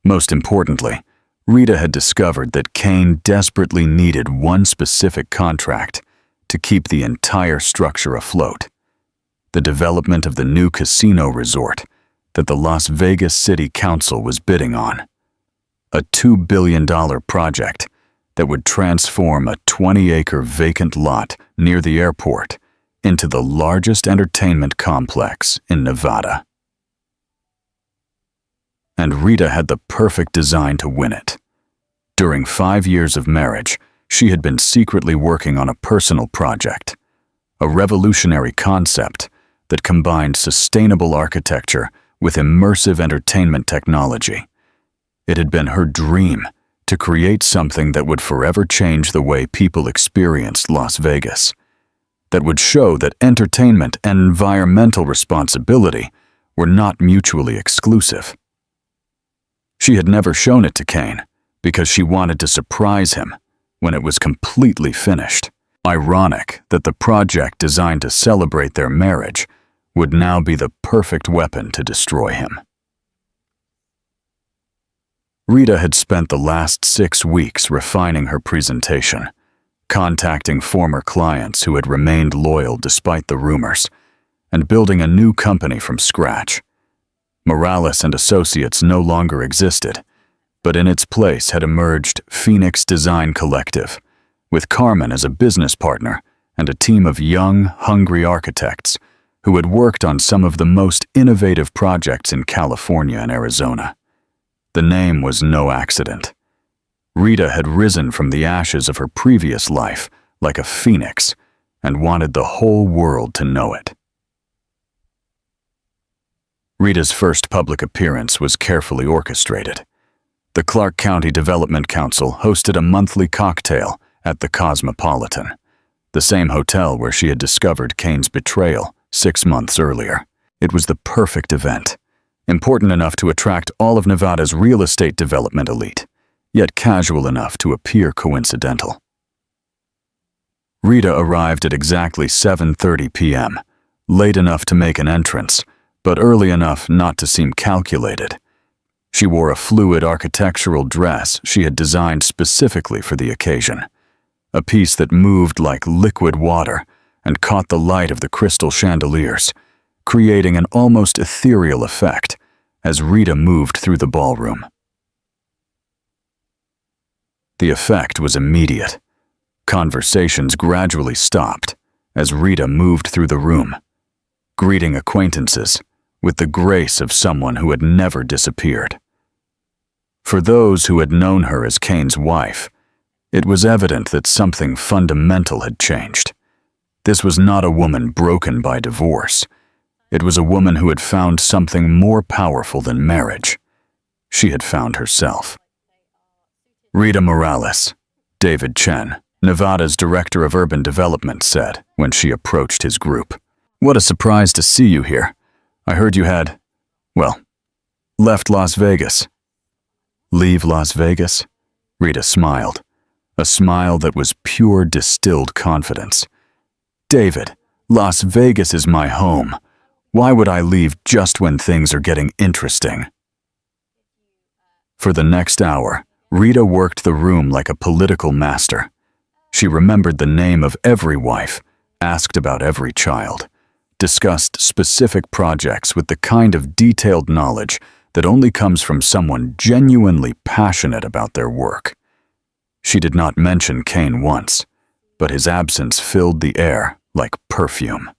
Most importantly, Rita had discovered that Kane desperately needed one specific contract to keep the entire structure afloat: the development of the new casino resort that the Las Vegas City Council was bidding on. A $2 billion project that would transform a 20-acre vacant lot near the airport into the largest entertainment complex in Nevada. And Rita had the perfect design to win it. During 5 years of marriage, she had been secretly working on a personal project, a revolutionary concept that combined sustainable architecture with immersive entertainment technology. It had been her dream to create something that would forever change the way people experienced Las Vegas, that would show that entertainment and environmental responsibility were not mutually exclusive. She had never shown it to Kane because she wanted to surprise him when it was completely finished. Ironic that the project designed to celebrate their marriage would now be the perfect weapon to destroy him. Rita had spent the last 6 weeks refining her presentation, contacting former clients who had remained loyal despite the rumors, and building a new company from scratch. Morales and Associates no longer existed, but in its place had emerged Phoenix Design Collective, with Carmen as a business partner and a team of young, hungry architects who had worked on some of the most innovative projects in California and Arizona. The name was no accident. Rita had risen from the ashes of her previous life like a phoenix and wanted the whole world to know it. Rita's first public appearance was carefully orchestrated. The Clark County Development Council hosted a monthly cocktail at the Cosmopolitan, the same hotel where she had discovered Kane's betrayal 6 months earlier. It was the perfect event, important enough to attract all of Nevada's real estate development elite, yet casual enough to appear coincidental. Rita arrived at exactly 7:30 p.m., late enough to make an entrance, but early enough not to seem calculated. She wore a fluid architectural dress she had designed specifically for the occasion, a piece that moved like liquid water and caught the light of the crystal chandeliers, creating an almost ethereal effect as Rita moved through the ballroom. The effect was immediate. Conversations gradually stopped as Rita moved through the room, greeting acquaintances with the grace of someone who had never disappeared. For those who had known her as Kane's wife, it was evident that something fundamental had changed. This was not a woman broken by divorce. It was a woman who had found something more powerful than marriage. She had found herself. Rita Morales, David Chen, Nevada's Director of Urban Development, said when she approached his group, "What a surprise to see you here. I heard you had, well, left Las Vegas." "Leave Las Vegas?" Rita smiled, a smile that was pure distilled confidence. "David, Las Vegas is my home. Why would I leave just when things are getting interesting?" For the next hour, Rita worked the room like a political master. She remembered the name of every wife, asked about every child, discussed specific projects with the kind of detailed knowledge that only comes from someone genuinely passionate about their work. She did not mention Kane once, but his absence filled the air like perfume.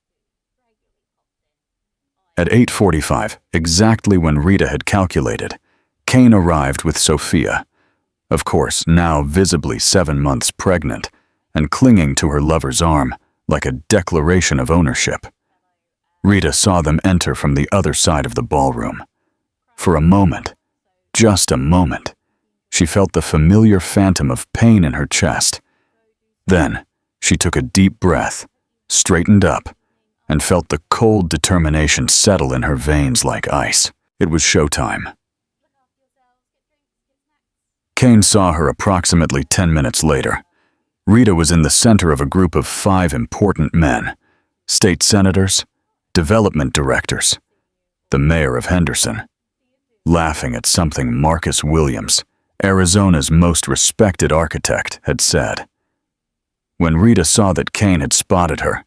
At 8:45, exactly when Rita had calculated, Kane arrived with Sophia, of course now visibly 7 months pregnant and clinging to her lover's arm like a declaration of ownership. Rita saw them enter from the other side of the ballroom. For a moment, just a moment, she felt the familiar phantom of pain in her chest. Then, she took a deep breath, straightened up, and felt the cold determination settle in her veins like ice. It was showtime. Kane saw her approximately 10 minutes later. Rita was in the center of a group of 5 important men: state senators, development directors, the mayor of Henderson, laughing at something Marcus Williams, Arizona's most respected architect, had said. When Rita saw that Kane had spotted her,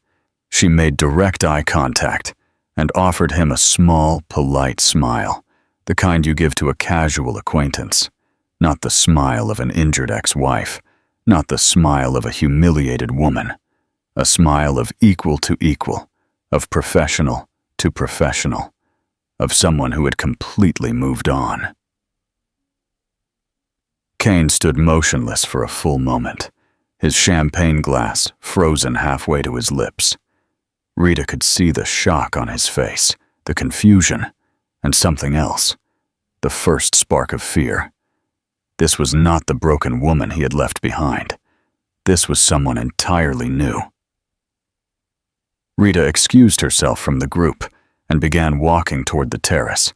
she made direct eye contact and offered him a small, polite smile, the kind you give to a casual acquaintance, not the smile of an injured ex-wife, not the smile of a humiliated woman, a smile of equal to equal, of professional to professional, of someone who had completely moved on. Kane stood motionless for a full moment, his champagne glass frozen halfway to his lips. Rita could see the shock on his face, the confusion, and something else, the first spark of fear. This was not the broken woman he had left behind. This was someone entirely new. Rita excused herself from the group and began walking toward the terrace,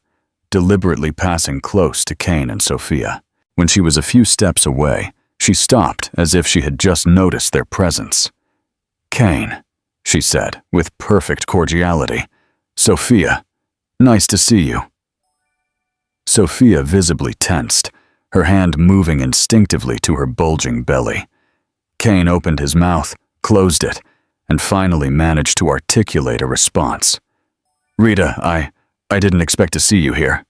deliberately passing close to Kane and Sophia. When she was a few steps away, she stopped as if she had just noticed their presence. "Kane," she said with perfect cordiality. "Sophia, nice to see you." Sophia visibly tensed, her hand moving instinctively to her bulging belly. Kane opened his mouth, closed it, and finally managed to articulate a response. "Rita, I didn't expect to see you here.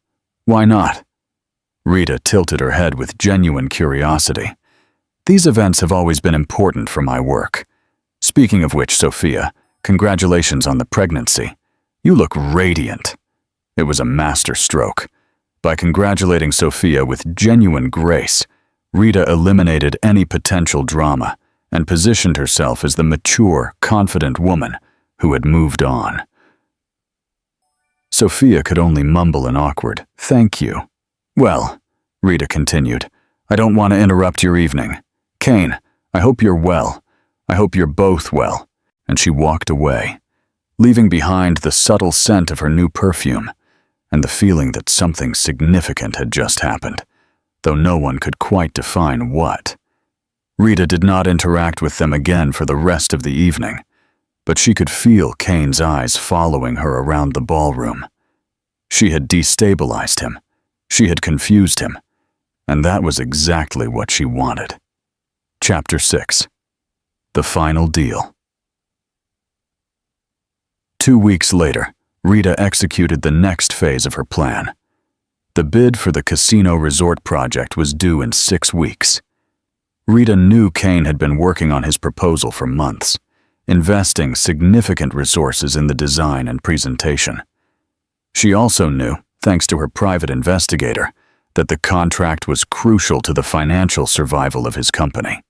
Why not?" Rita tilted her head with genuine curiosity. "These events have always been important for my work. Speaking of which, Sophia, congratulations on the pregnancy. You look radiant." It was a master stroke. By congratulating Sophia with genuine grace, Rita eliminated any potential drama and positioned herself as the mature, confident woman who had moved on. Sophia could only mumble an awkward, "Thank you." "Well," Rita continued, "I don't want to interrupt your evening. Kane, I hope you're well. I hope you're both well." And she walked away, leaving behind the subtle scent of her new perfume and the feeling that something significant had just happened, though no one could quite define what. Rita did not interact with them again for the rest of the evening, but she could feel Kane's eyes following her around the ballroom. She had destabilized him. She had confused him. And that was exactly what she wanted. Chapter 6. The Final Deal. 2 weeks later, Rita executed the next phase of her plan. The bid for the casino resort project was due in 6 weeks. Rita knew Kane had been working on his proposal for months, investing significant resources in the design and presentation. She also knew, thanks to her private investigator, that the contract was crucial to the financial survival of his company.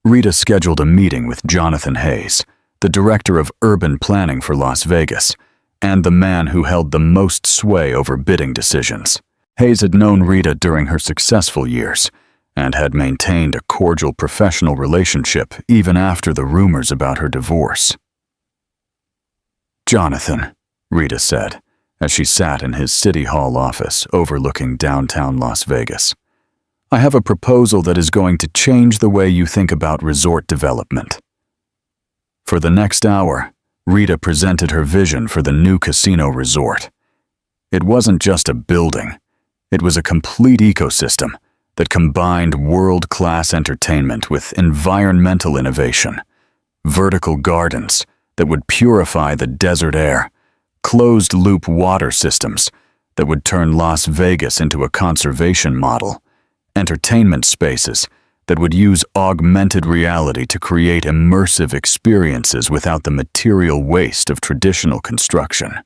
Rita scheduled a meeting with Jonathan Hayes, the director of urban planning for Las Vegas, and the man who held the most sway over bidding decisions. Hayes had known Rita during her successful years and had maintained a cordial professional relationship even after the rumors about her divorce. "Jonathan," Rita said, as she sat in his City Hall office overlooking downtown Las Vegas, "I have a proposal that is going to change the way you think about resort development." For the next hour, Rita presented her vision for the new casino resort. It wasn't just a building. It was a complete ecosystem that combined world-class entertainment with environmental innovation, vertical gardens that would purify the desert air, closed-loop water systems that would turn Las Vegas into a conservation model, entertainment spaces that would use augmented reality to create immersive experiences without the material waste of traditional construction.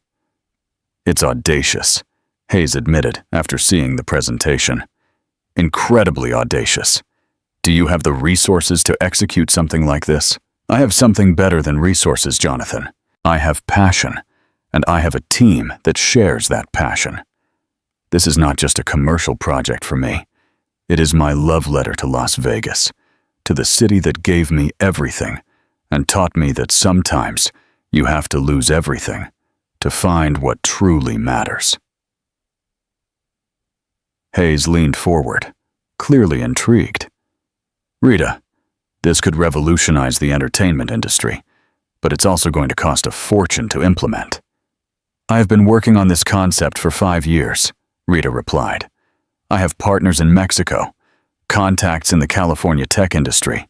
"It's audacious," Hayes admitted after seeing the presentation. "Incredibly audacious. Do you have the resources to execute something like this?" "I have something better than resources, Jonathan. I have passion, and I have a team that shares that passion. This is not just a commercial project for me. It is my love letter to Las Vegas, to the city that gave me everything and taught me that sometimes you have to lose everything to find what truly matters." Hayes leaned forward, clearly intrigued. "Rita, this could revolutionize the entertainment industry, but it's also going to cost a fortune to implement." "I have been working on this concept for 5 years," Rita replied. "I have partners in Mexico, contacts in the California tech industry,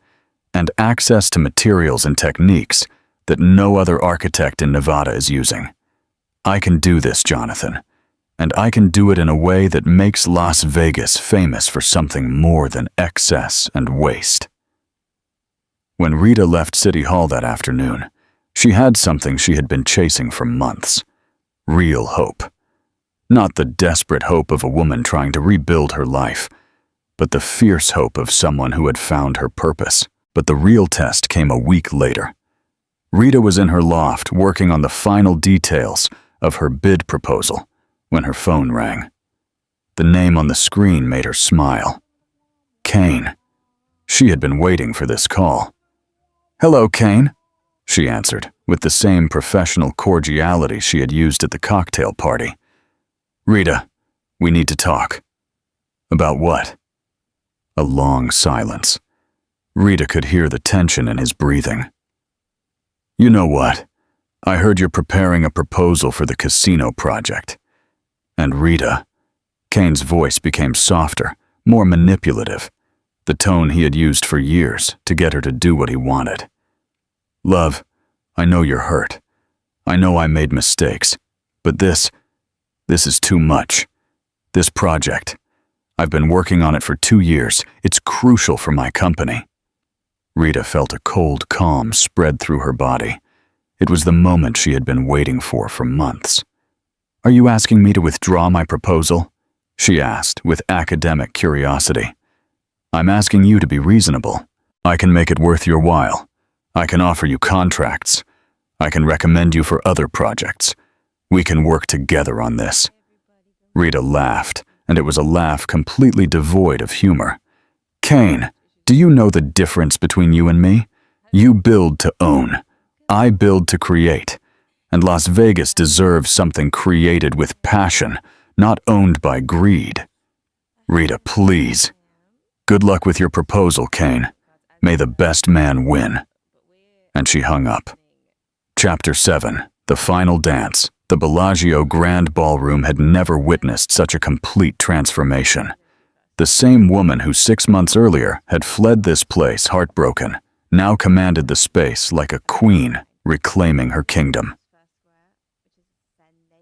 and access to materials and techniques that no other architect in Nevada is using. I can do this, Jonathan, and I can do it in a way that makes Las Vegas famous for something more than excess and waste." When Rita left City Hall that afternoon, she had something she had been chasing for months: real hope. Not the desperate hope of a woman trying to rebuild her life, but the fierce hope of someone who had found her purpose. But the real test came a week later. Rita was in her loft working on the final details of her bid proposal when her phone rang. The name on the screen made her smile. Kane. She had been waiting for this call. "Hello, Kane," she answered, with the same professional cordiality she had used at the cocktail party. "Rita, we need to talk." "About what?" A long silence. Rita could hear the tension in his breathing. "You know what? I heard you're preparing a proposal for the casino project." And Rita, Kane's voice became softer, more manipulative, the tone he had used for years to get her to do what he wanted. "Love, I know you're hurt. I know I made mistakes, but this is too much. This project, I've been working on it for 2 years. It's crucial for my company." Rita felt a cold calm spread through her body. It was the moment she had been waiting for months. "Are you asking me to withdraw my proposal?" she asked with academic curiosity. "I'm asking you to be reasonable. I can make it worth your while. I can offer you contracts. I can recommend you for other projects. We can work together on this." Rita laughed, and it was a laugh completely devoid of humor. "Kane, do you know the difference between you and me? You build to own. I build to create. And Las Vegas deserves something created with passion, not owned by greed." "Rita, please. Good luck with your proposal, Kane. May the best man win." And she hung up. Chapter 7. The Final Dance. The Bellagio Grand Ballroom had never witnessed such a complete transformation. The same woman who 6 months earlier had fled this place heartbroken now commanded the space like a queen reclaiming her kingdom.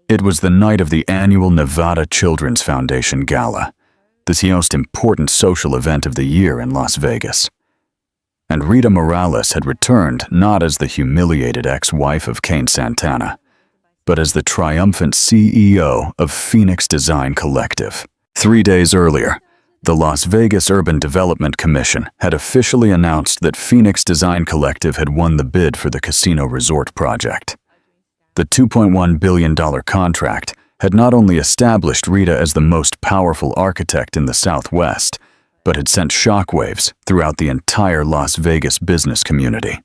It was the night of the annual Nevada Children's Foundation Gala, the most important social event of the year in Las Vegas. And Rita Morales had returned not as the humiliated ex-wife of Kane Santana, but as the triumphant CEO of Phoenix Design Collective. 3 days earlier, the Las Vegas Urban Development Commission had officially announced that Phoenix Design Collective had won the bid for the casino resort project. The $2.1 billion contract had not only established Rita as the most powerful architect in the Southwest, but had sent shockwaves throughout the entire Las Vegas business community.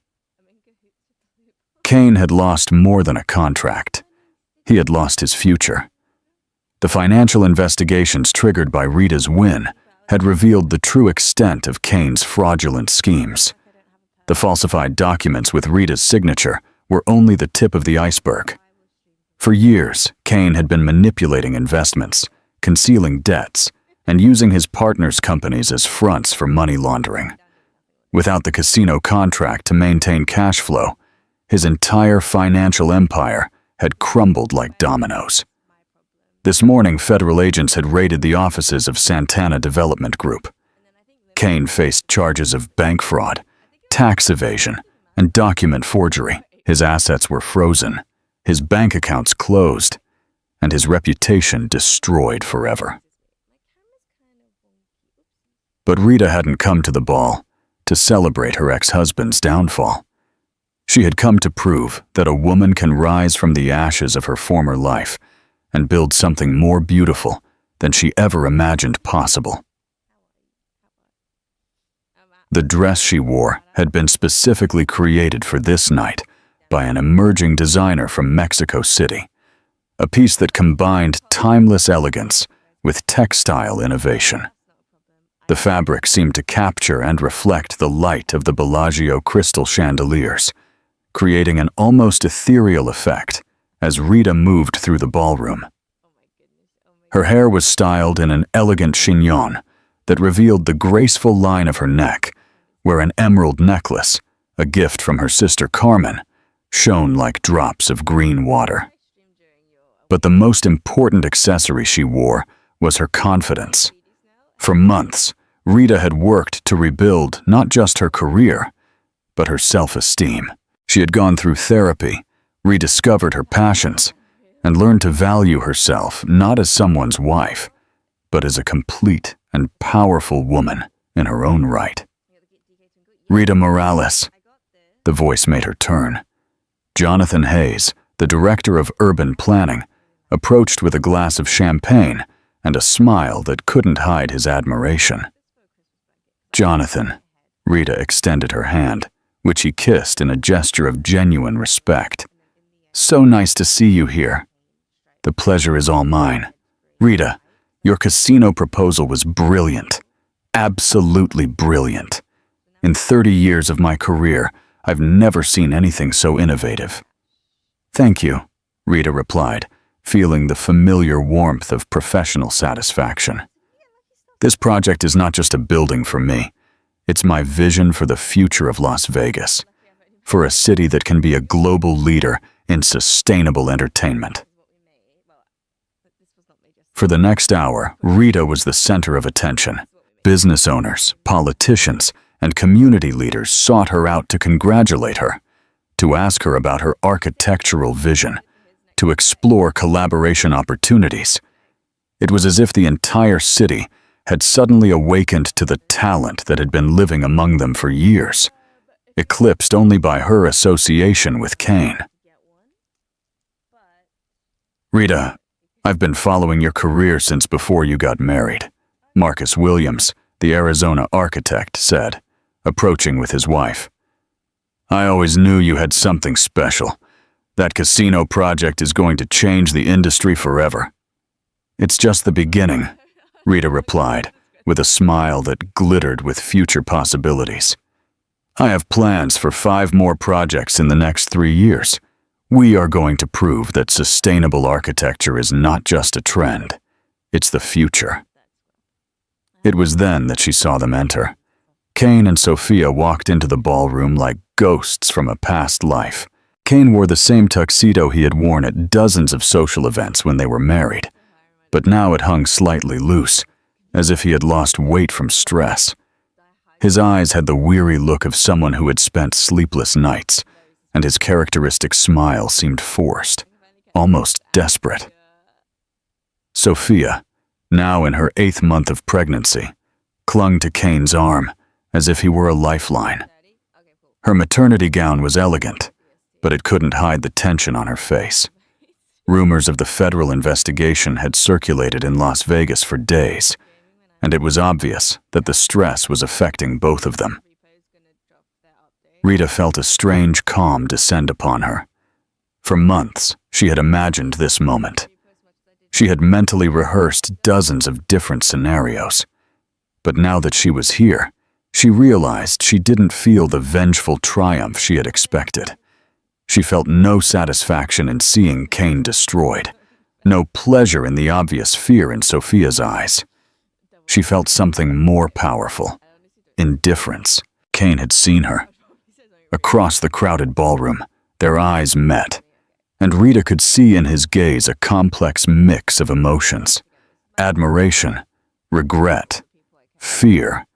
Kane had lost more than a contract. He had lost his future. The financial investigations triggered by Rita's win had revealed the true extent of Kane's fraudulent schemes. The falsified documents with Rita's signature were only the tip of the iceberg. For years, Kane had been manipulating investments, concealing debts, and using his partners' companies as fronts for money laundering. Without the casino contract to maintain cash flow, his entire financial empire had crumbled like dominoes. This morning, federal agents had raided the offices of Santana Development Group. Kane faced charges of bank fraud, tax evasion, and document forgery. His assets were frozen, his bank accounts closed, and his reputation destroyed forever. But Rita hadn't come to the ball to celebrate her ex-husband's downfall. She had come to prove that a woman can rise from the ashes of her former life and build something more beautiful than she ever imagined possible. The dress she wore had been specifically created for this night by an emerging designer from Mexico City, a piece that combined timeless elegance with textile innovation. The fabric seemed to capture and reflect the light of the Bellagio crystal chandeliers, creating an almost ethereal effect as Rita moved through the ballroom. Her hair was styled in an elegant chignon that revealed the graceful line of her neck, where an emerald necklace, a gift from her sister Carmen, shone like drops of green water. But the most important accessory she wore was her confidence. For months, Rita had worked to rebuild not just her career, but her self-esteem. She had gone through therapy, rediscovered her passions, and learned to value herself not as someone's wife, but as a complete and powerful woman in her own right. "Rita Morales," the voice made her turn. Jonathan Hayes, the director of urban planning, approached with a glass of champagne and a smile that couldn't hide his admiration. "Jonathan," Rita extended her hand, which he kissed in a gesture of genuine respect. "So nice to see you here." "The pleasure is all mine. Rita, your casino proposal was brilliant. Absolutely brilliant. In 30 years of my career, I've never seen anything so innovative." "Thank you," Rita replied, feeling the familiar warmth of professional satisfaction. "This project is not just a building for me. It's my vision for the future of Las Vegas, for a city that can be a global leader in sustainable entertainment." For the next hour, Rita was the center of attention. Business owners, politicians, and community leaders sought her out to congratulate her, to ask her about her architectural vision, to explore collaboration opportunities. It was as if the entire city had suddenly awakened to the talent that had been living among them for years, eclipsed only by her association with Kane. "Rita, I've been following your career since before you got married," Marcus Williams, the Arizona architect, said, approaching with his wife. "I always knew you had something special. That casino project is going to change the industry forever." "It's just the beginning," Rita replied, with a smile that glittered with future possibilities. "I have plans for 5 more projects in the next 3 years. We are going to prove that sustainable architecture is not just a trend, it's the future." It was then that she saw them enter. Kane and Sophia walked into the ballroom like ghosts from a past life. Kane wore the same tuxedo he had worn at dozens of social events when they were married, but now it hung slightly loose, as if he had lost weight from stress. His eyes had the weary look of someone who had spent sleepless nights, and his characteristic smile seemed forced, almost desperate. Sophia, now in her 8th month of pregnancy, clung to Kane's arm as if he were a lifeline. Her maternity gown was elegant, but it couldn't hide the tension on her face. Rumors of the federal investigation had circulated in Las Vegas for days, and it was obvious that the stress was affecting both of them. Rita felt a strange calm descend upon her. For months, she had imagined this moment. She had mentally rehearsed dozens of different scenarios. But now that she was here, she realized she didn't feel the vengeful triumph she had expected. She felt no satisfaction in seeing Kane destroyed, no pleasure in the obvious fear in Sophia's eyes. She felt something more powerful, indifference. Kane had seen her. Across the crowded ballroom, their eyes met, and Rita could see in his gaze a complex mix of emotions: admiration, regret, fear,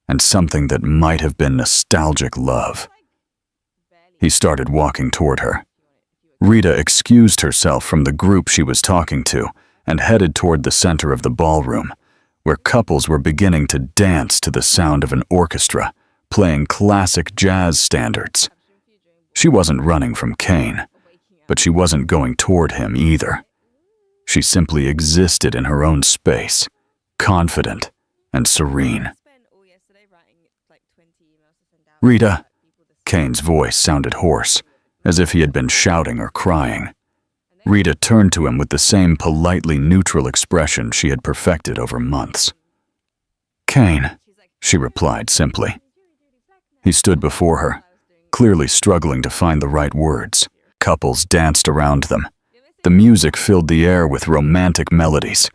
and something that might have been nostalgic love. He started walking toward her. Rita excused herself from the group she was talking to and headed toward the center of the ballroom, where couples were beginning to dance to the sound of an orchestra, playing classic jazz standards. She wasn't running from Kane, but she wasn't going toward him either. She simply existed in her own space, confident and serene. "Rita," Kane's voice sounded hoarse, as if he had been shouting or crying. Rita turned to him with the same politely neutral expression she had perfected over months. "Kane," she replied simply. He stood before her, clearly struggling to find the right words. Couples danced around them. The music filled the air with romantic melodies,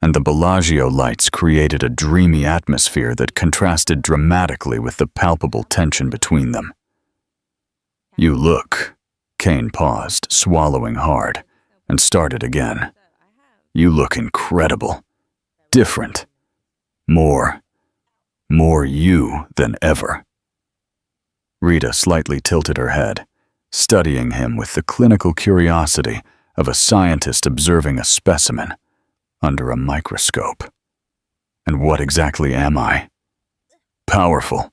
and the Bellagio lights created a dreamy atmosphere that contrasted dramatically with the palpable tension between them. "You look," Kane paused, swallowing hard, and started again. "You look incredible. Different. More you than ever." Rita slightly tilted her head, studying him with the clinical curiosity of a scientist observing a specimen under a microscope. "And what exactly am I?" "Powerful,"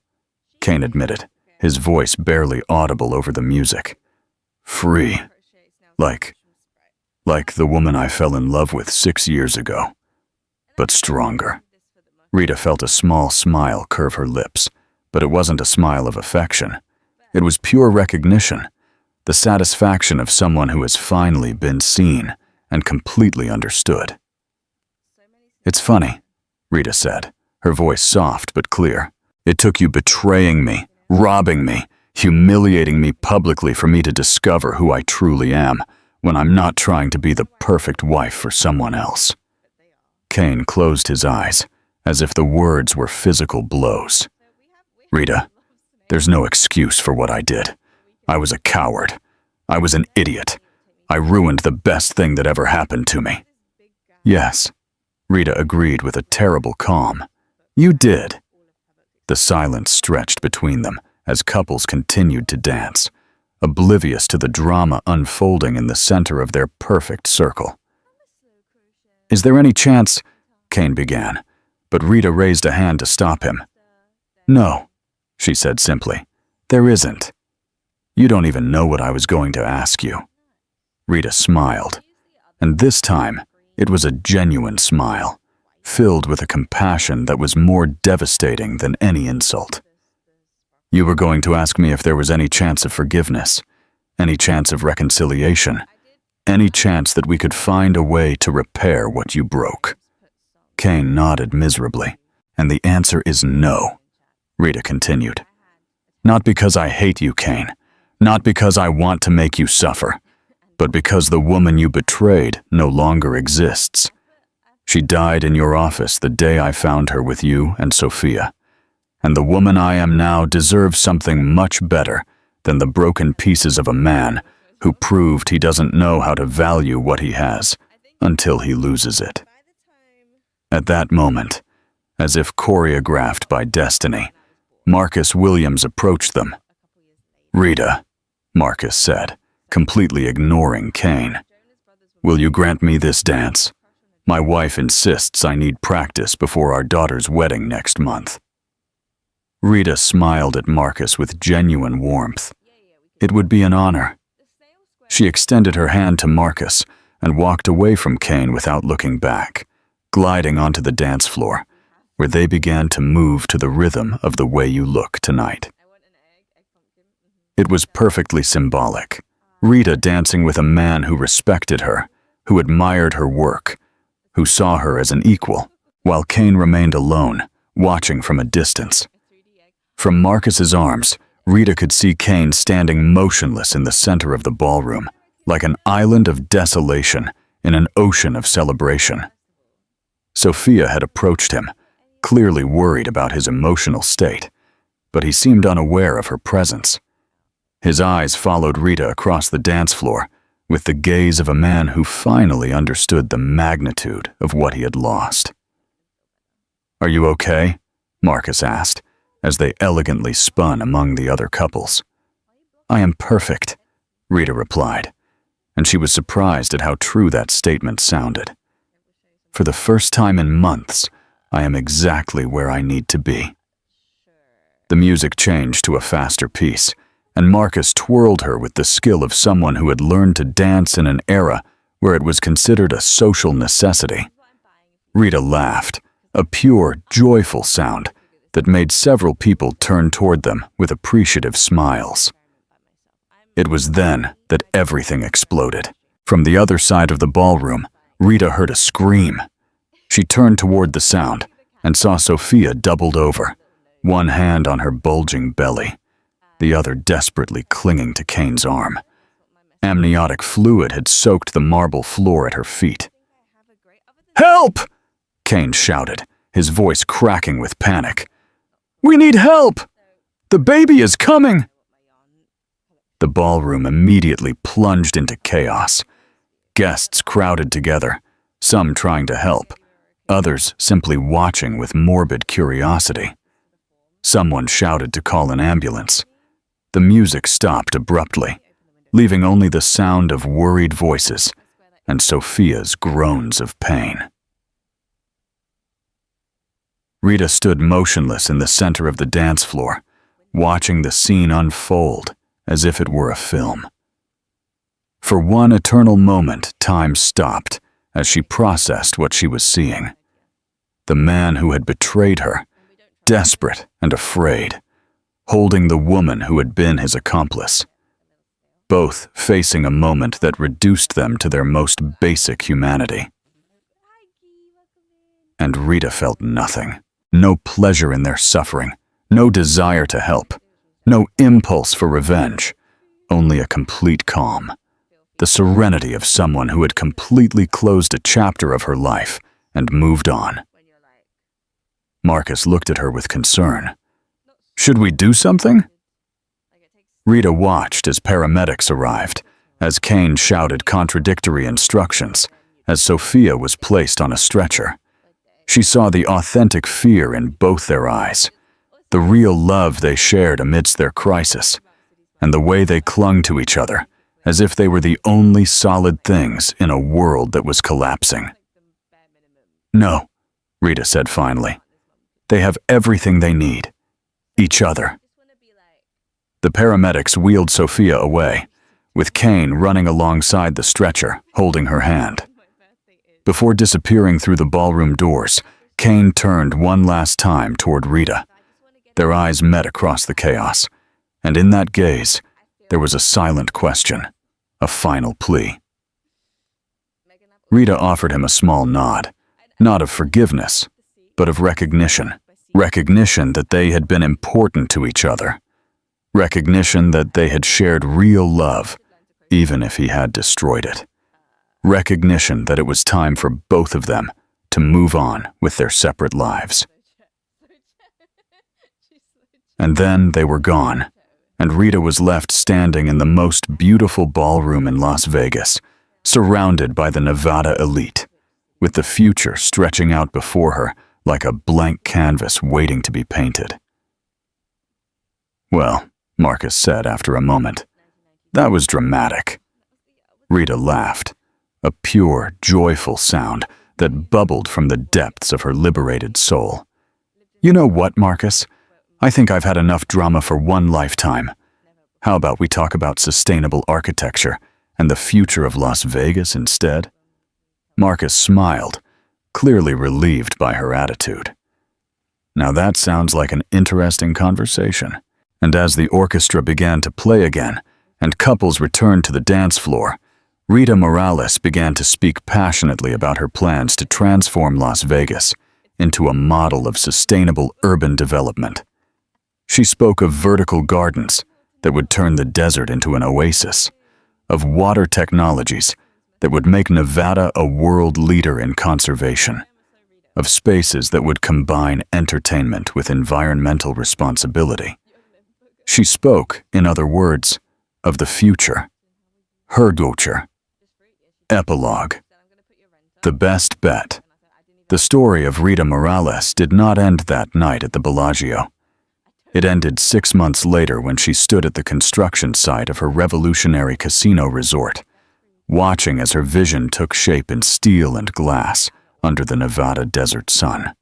Kane admitted, his voice barely audible over the music. "Free. Like the woman I fell in love with 6 years ago." but stronger. Rita felt a small smile curve her lips, but it wasn't a smile of affection. It was pure recognition, the satisfaction of someone who has finally been seen and completely understood. "It's funny," Rita said, her voice soft but clear. "It took you betraying me, robbing me, humiliating me publicly for me to discover who I truly am, when I'm not trying to be the perfect wife for someone else." Kane closed his eyes, as if the words were physical blows. "Rita, there's no excuse for what I did. I was a coward. I was an idiot. I ruined the best thing that ever happened to me." "Yes," Rita agreed with a terrible calm. "You did." The silence stretched between them as couples continued to dance, oblivious to the drama unfolding in the center of their perfect circle. "Is there any chance?" Kane began, but Rita raised a hand to stop him. "No," she said simply. "There isn't. You don't even know what I was going to ask you." Rita smiled, and this time it was a genuine smile, filled with a compassion that was more devastating than any insult. "You were going to ask me if there was any chance of forgiveness, any chance of reconciliation, any chance that we could find a way to repair what you broke." Kane nodded miserably. "And the answer is no," Rita continued. "Not because I hate you, Kane. Not because I want to make you suffer, but because the woman you betrayed no longer exists. She died in your office the day I found her with you and Sophia. And the woman I am now deserves something much better than the broken pieces of a man who proved he doesn't know how to value what he has until he loses it." At that moment, as if choreographed by destiny, Marcus Williams approached them. "Rita," Marcus said, completely ignoring Kane, "will you grant me this dance? My wife insists I need practice before our daughter's wedding next month." Rita smiled at Marcus with genuine warmth. "It would be an honor." She extended her hand to Marcus and walked away from Kane without looking back, gliding onto the dance floor, where they began to move to the rhythm of The Way You Look Tonight. It was perfectly symbolic. Rita dancing with a man who respected her, who admired her work, who saw her as an equal, while Kane remained alone, watching from a distance. From Marcus's arms, Rita could see Kane standing motionless in the center of the ballroom, like an island of desolation in an ocean of celebration. Sophia had approached him, clearly worried about his emotional state, but he seemed unaware of her presence. His eyes followed Rita across the dance floor with the gaze of a man who finally understood the magnitude of what he had lost. "Are you okay?" Marcus asked, as they elegantly spun among the other couples. "I am perfect," Rita replied, and she was surprised at how true that statement sounded. "For the first time in months, I am exactly where I need to be." The music changed to a faster piece, and Marcus twirled her with the skill of someone who had learned to dance in an era where it was considered a social necessity. Rita laughed, a pure, joyful sound that made several people turn toward them with appreciative smiles. It was then that everything exploded. From the other side of the ballroom, Rita heard a scream. She turned toward the sound and saw Sophia doubled over, one hand on her bulging belly, the other desperately clinging to Kane's arm. Amniotic fluid had soaked the marble floor at her feet. "Help!" Kane shouted, his voice cracking with panic. "We need help! The baby is coming!" The ballroom immediately plunged into chaos. Guests crowded together, some trying to help, others simply watching with morbid curiosity. Someone shouted to call an ambulance. The music stopped abruptly, leaving only the sound of worried voices and Sophia's groans of pain. Rita stood motionless in the center of the dance floor, watching the scene unfold as if it were a film. For one eternal moment, time stopped as she processed what she was seeing. The man who had betrayed her, desperate and afraid, holding the woman who had been his accomplice, both facing a moment that reduced them to their most basic humanity. And Rita felt nothing. No pleasure in their suffering, no desire to help, no impulse for revenge, only a complete calm. The serenity of someone who had completely closed a chapter of her life and moved on. Marcus looked at her with concern. "Should we do something?" Rita watched as paramedics arrived, as Kane shouted contradictory instructions, as Sophia was placed on a stretcher. She saw the authentic fear in both their eyes, the real love they shared amidst their crisis, and the way they clung to each other, as if they were the only solid things in a world that was collapsing. "No," Rita said finally. "They have everything they need. Each other." The paramedics wheeled Sophia away, with Kane running alongside the stretcher, holding her hand. Before disappearing through the ballroom doors, Kane turned one last time toward Rita. Their eyes met across the chaos, and in that gaze, there was a silent question, a final plea. Rita offered him a small nod, not of forgiveness, but of recognition. Recognition that they had been important to each other. Recognition that they had shared real love, even if he had destroyed it. Recognition that it was time for both of them to move on with their separate lives. And then they were gone, and Rita was left standing in the most beautiful ballroom in Las Vegas, surrounded by the Nevada elite, with the future stretching out before her like a blank canvas waiting to be painted. "Well," Marcus said after a moment, "that was dramatic." Rita laughed, a pure, joyful sound that bubbled from the depths of her liberated soul. "You know what, Marcus? I think I've had enough drama for one lifetime. How about we talk about sustainable architecture and the future of Las Vegas instead?" Marcus smiled, clearly relieved by her attitude. "Now that sounds like an interesting conversation." And as the orchestra began to play again, and couples returned to the dance floor, Rita Morales began to speak passionately about her plans to transform Las Vegas into a model of sustainable urban development. She spoke of vertical gardens that would turn the desert into an oasis, of water technologies that would make Nevada a world leader in conservation, of spaces that would combine entertainment with environmental responsibility. She spoke, in other words, of the future, her future. Epilogue. The best bet. The story of Rita Morales did not end that night at the Bellagio. It ended 6 months later when she stood at the construction site of her revolutionary casino resort, watching as her vision took shape in steel and glass under the Nevada desert sun.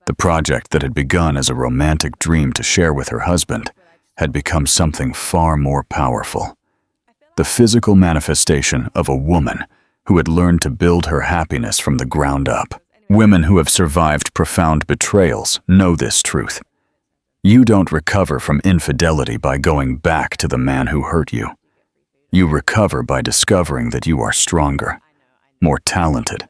The project that had begun as a romantic dream to share with her husband had become something far more powerful. The physical manifestation of a woman who had learned to build her happiness from the ground up. Women who have survived profound betrayals know this truth. You don't recover from infidelity by going back to the man who hurt you. You recover by discovering that you are stronger, more talented,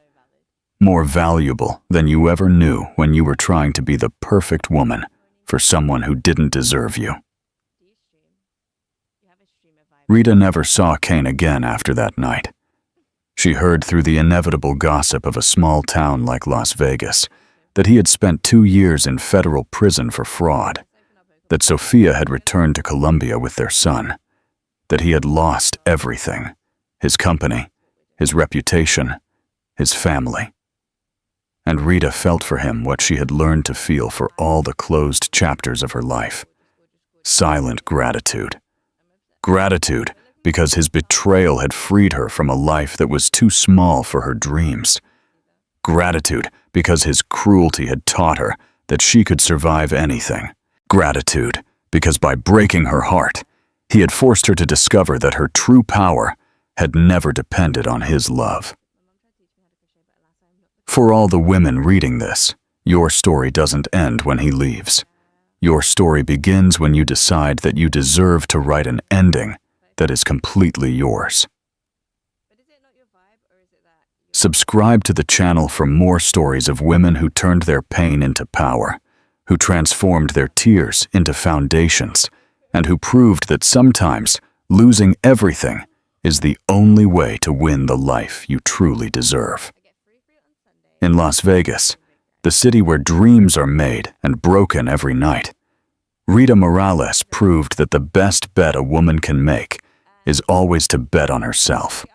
more valuable than you ever knew when you were trying to be the perfect woman for someone who didn't deserve you. Rita never saw Kane again after that night. She heard through the inevitable gossip of a small town like Las Vegas that he had spent 2 years in federal prison for fraud, that Sophia had returned to Colombia with their son, that he had lost everything, his company, his reputation, his family. And Rita felt for him what she had learned to feel for all the closed chapters of her life. Silent gratitude. Gratitude because his betrayal had freed her from a life that was too small for her dreams. Gratitude because his cruelty had taught her that she could survive anything. Gratitude because by breaking her heart, he had forced her to discover that her true power had never depended on his love. For all the women reading this, your story doesn't end when he leaves. Your story begins when you decide that you deserve to write an ending that is completely yours. Subscribe to the channel for more stories of women who turned their pain into power, who transformed their tears into foundations, and who proved that sometimes losing everything is the only way to win the life you truly deserve. In Las Vegas, the city where dreams are made and broken every night, Rita Morales proved that the best bet a woman can make is always to bet on herself.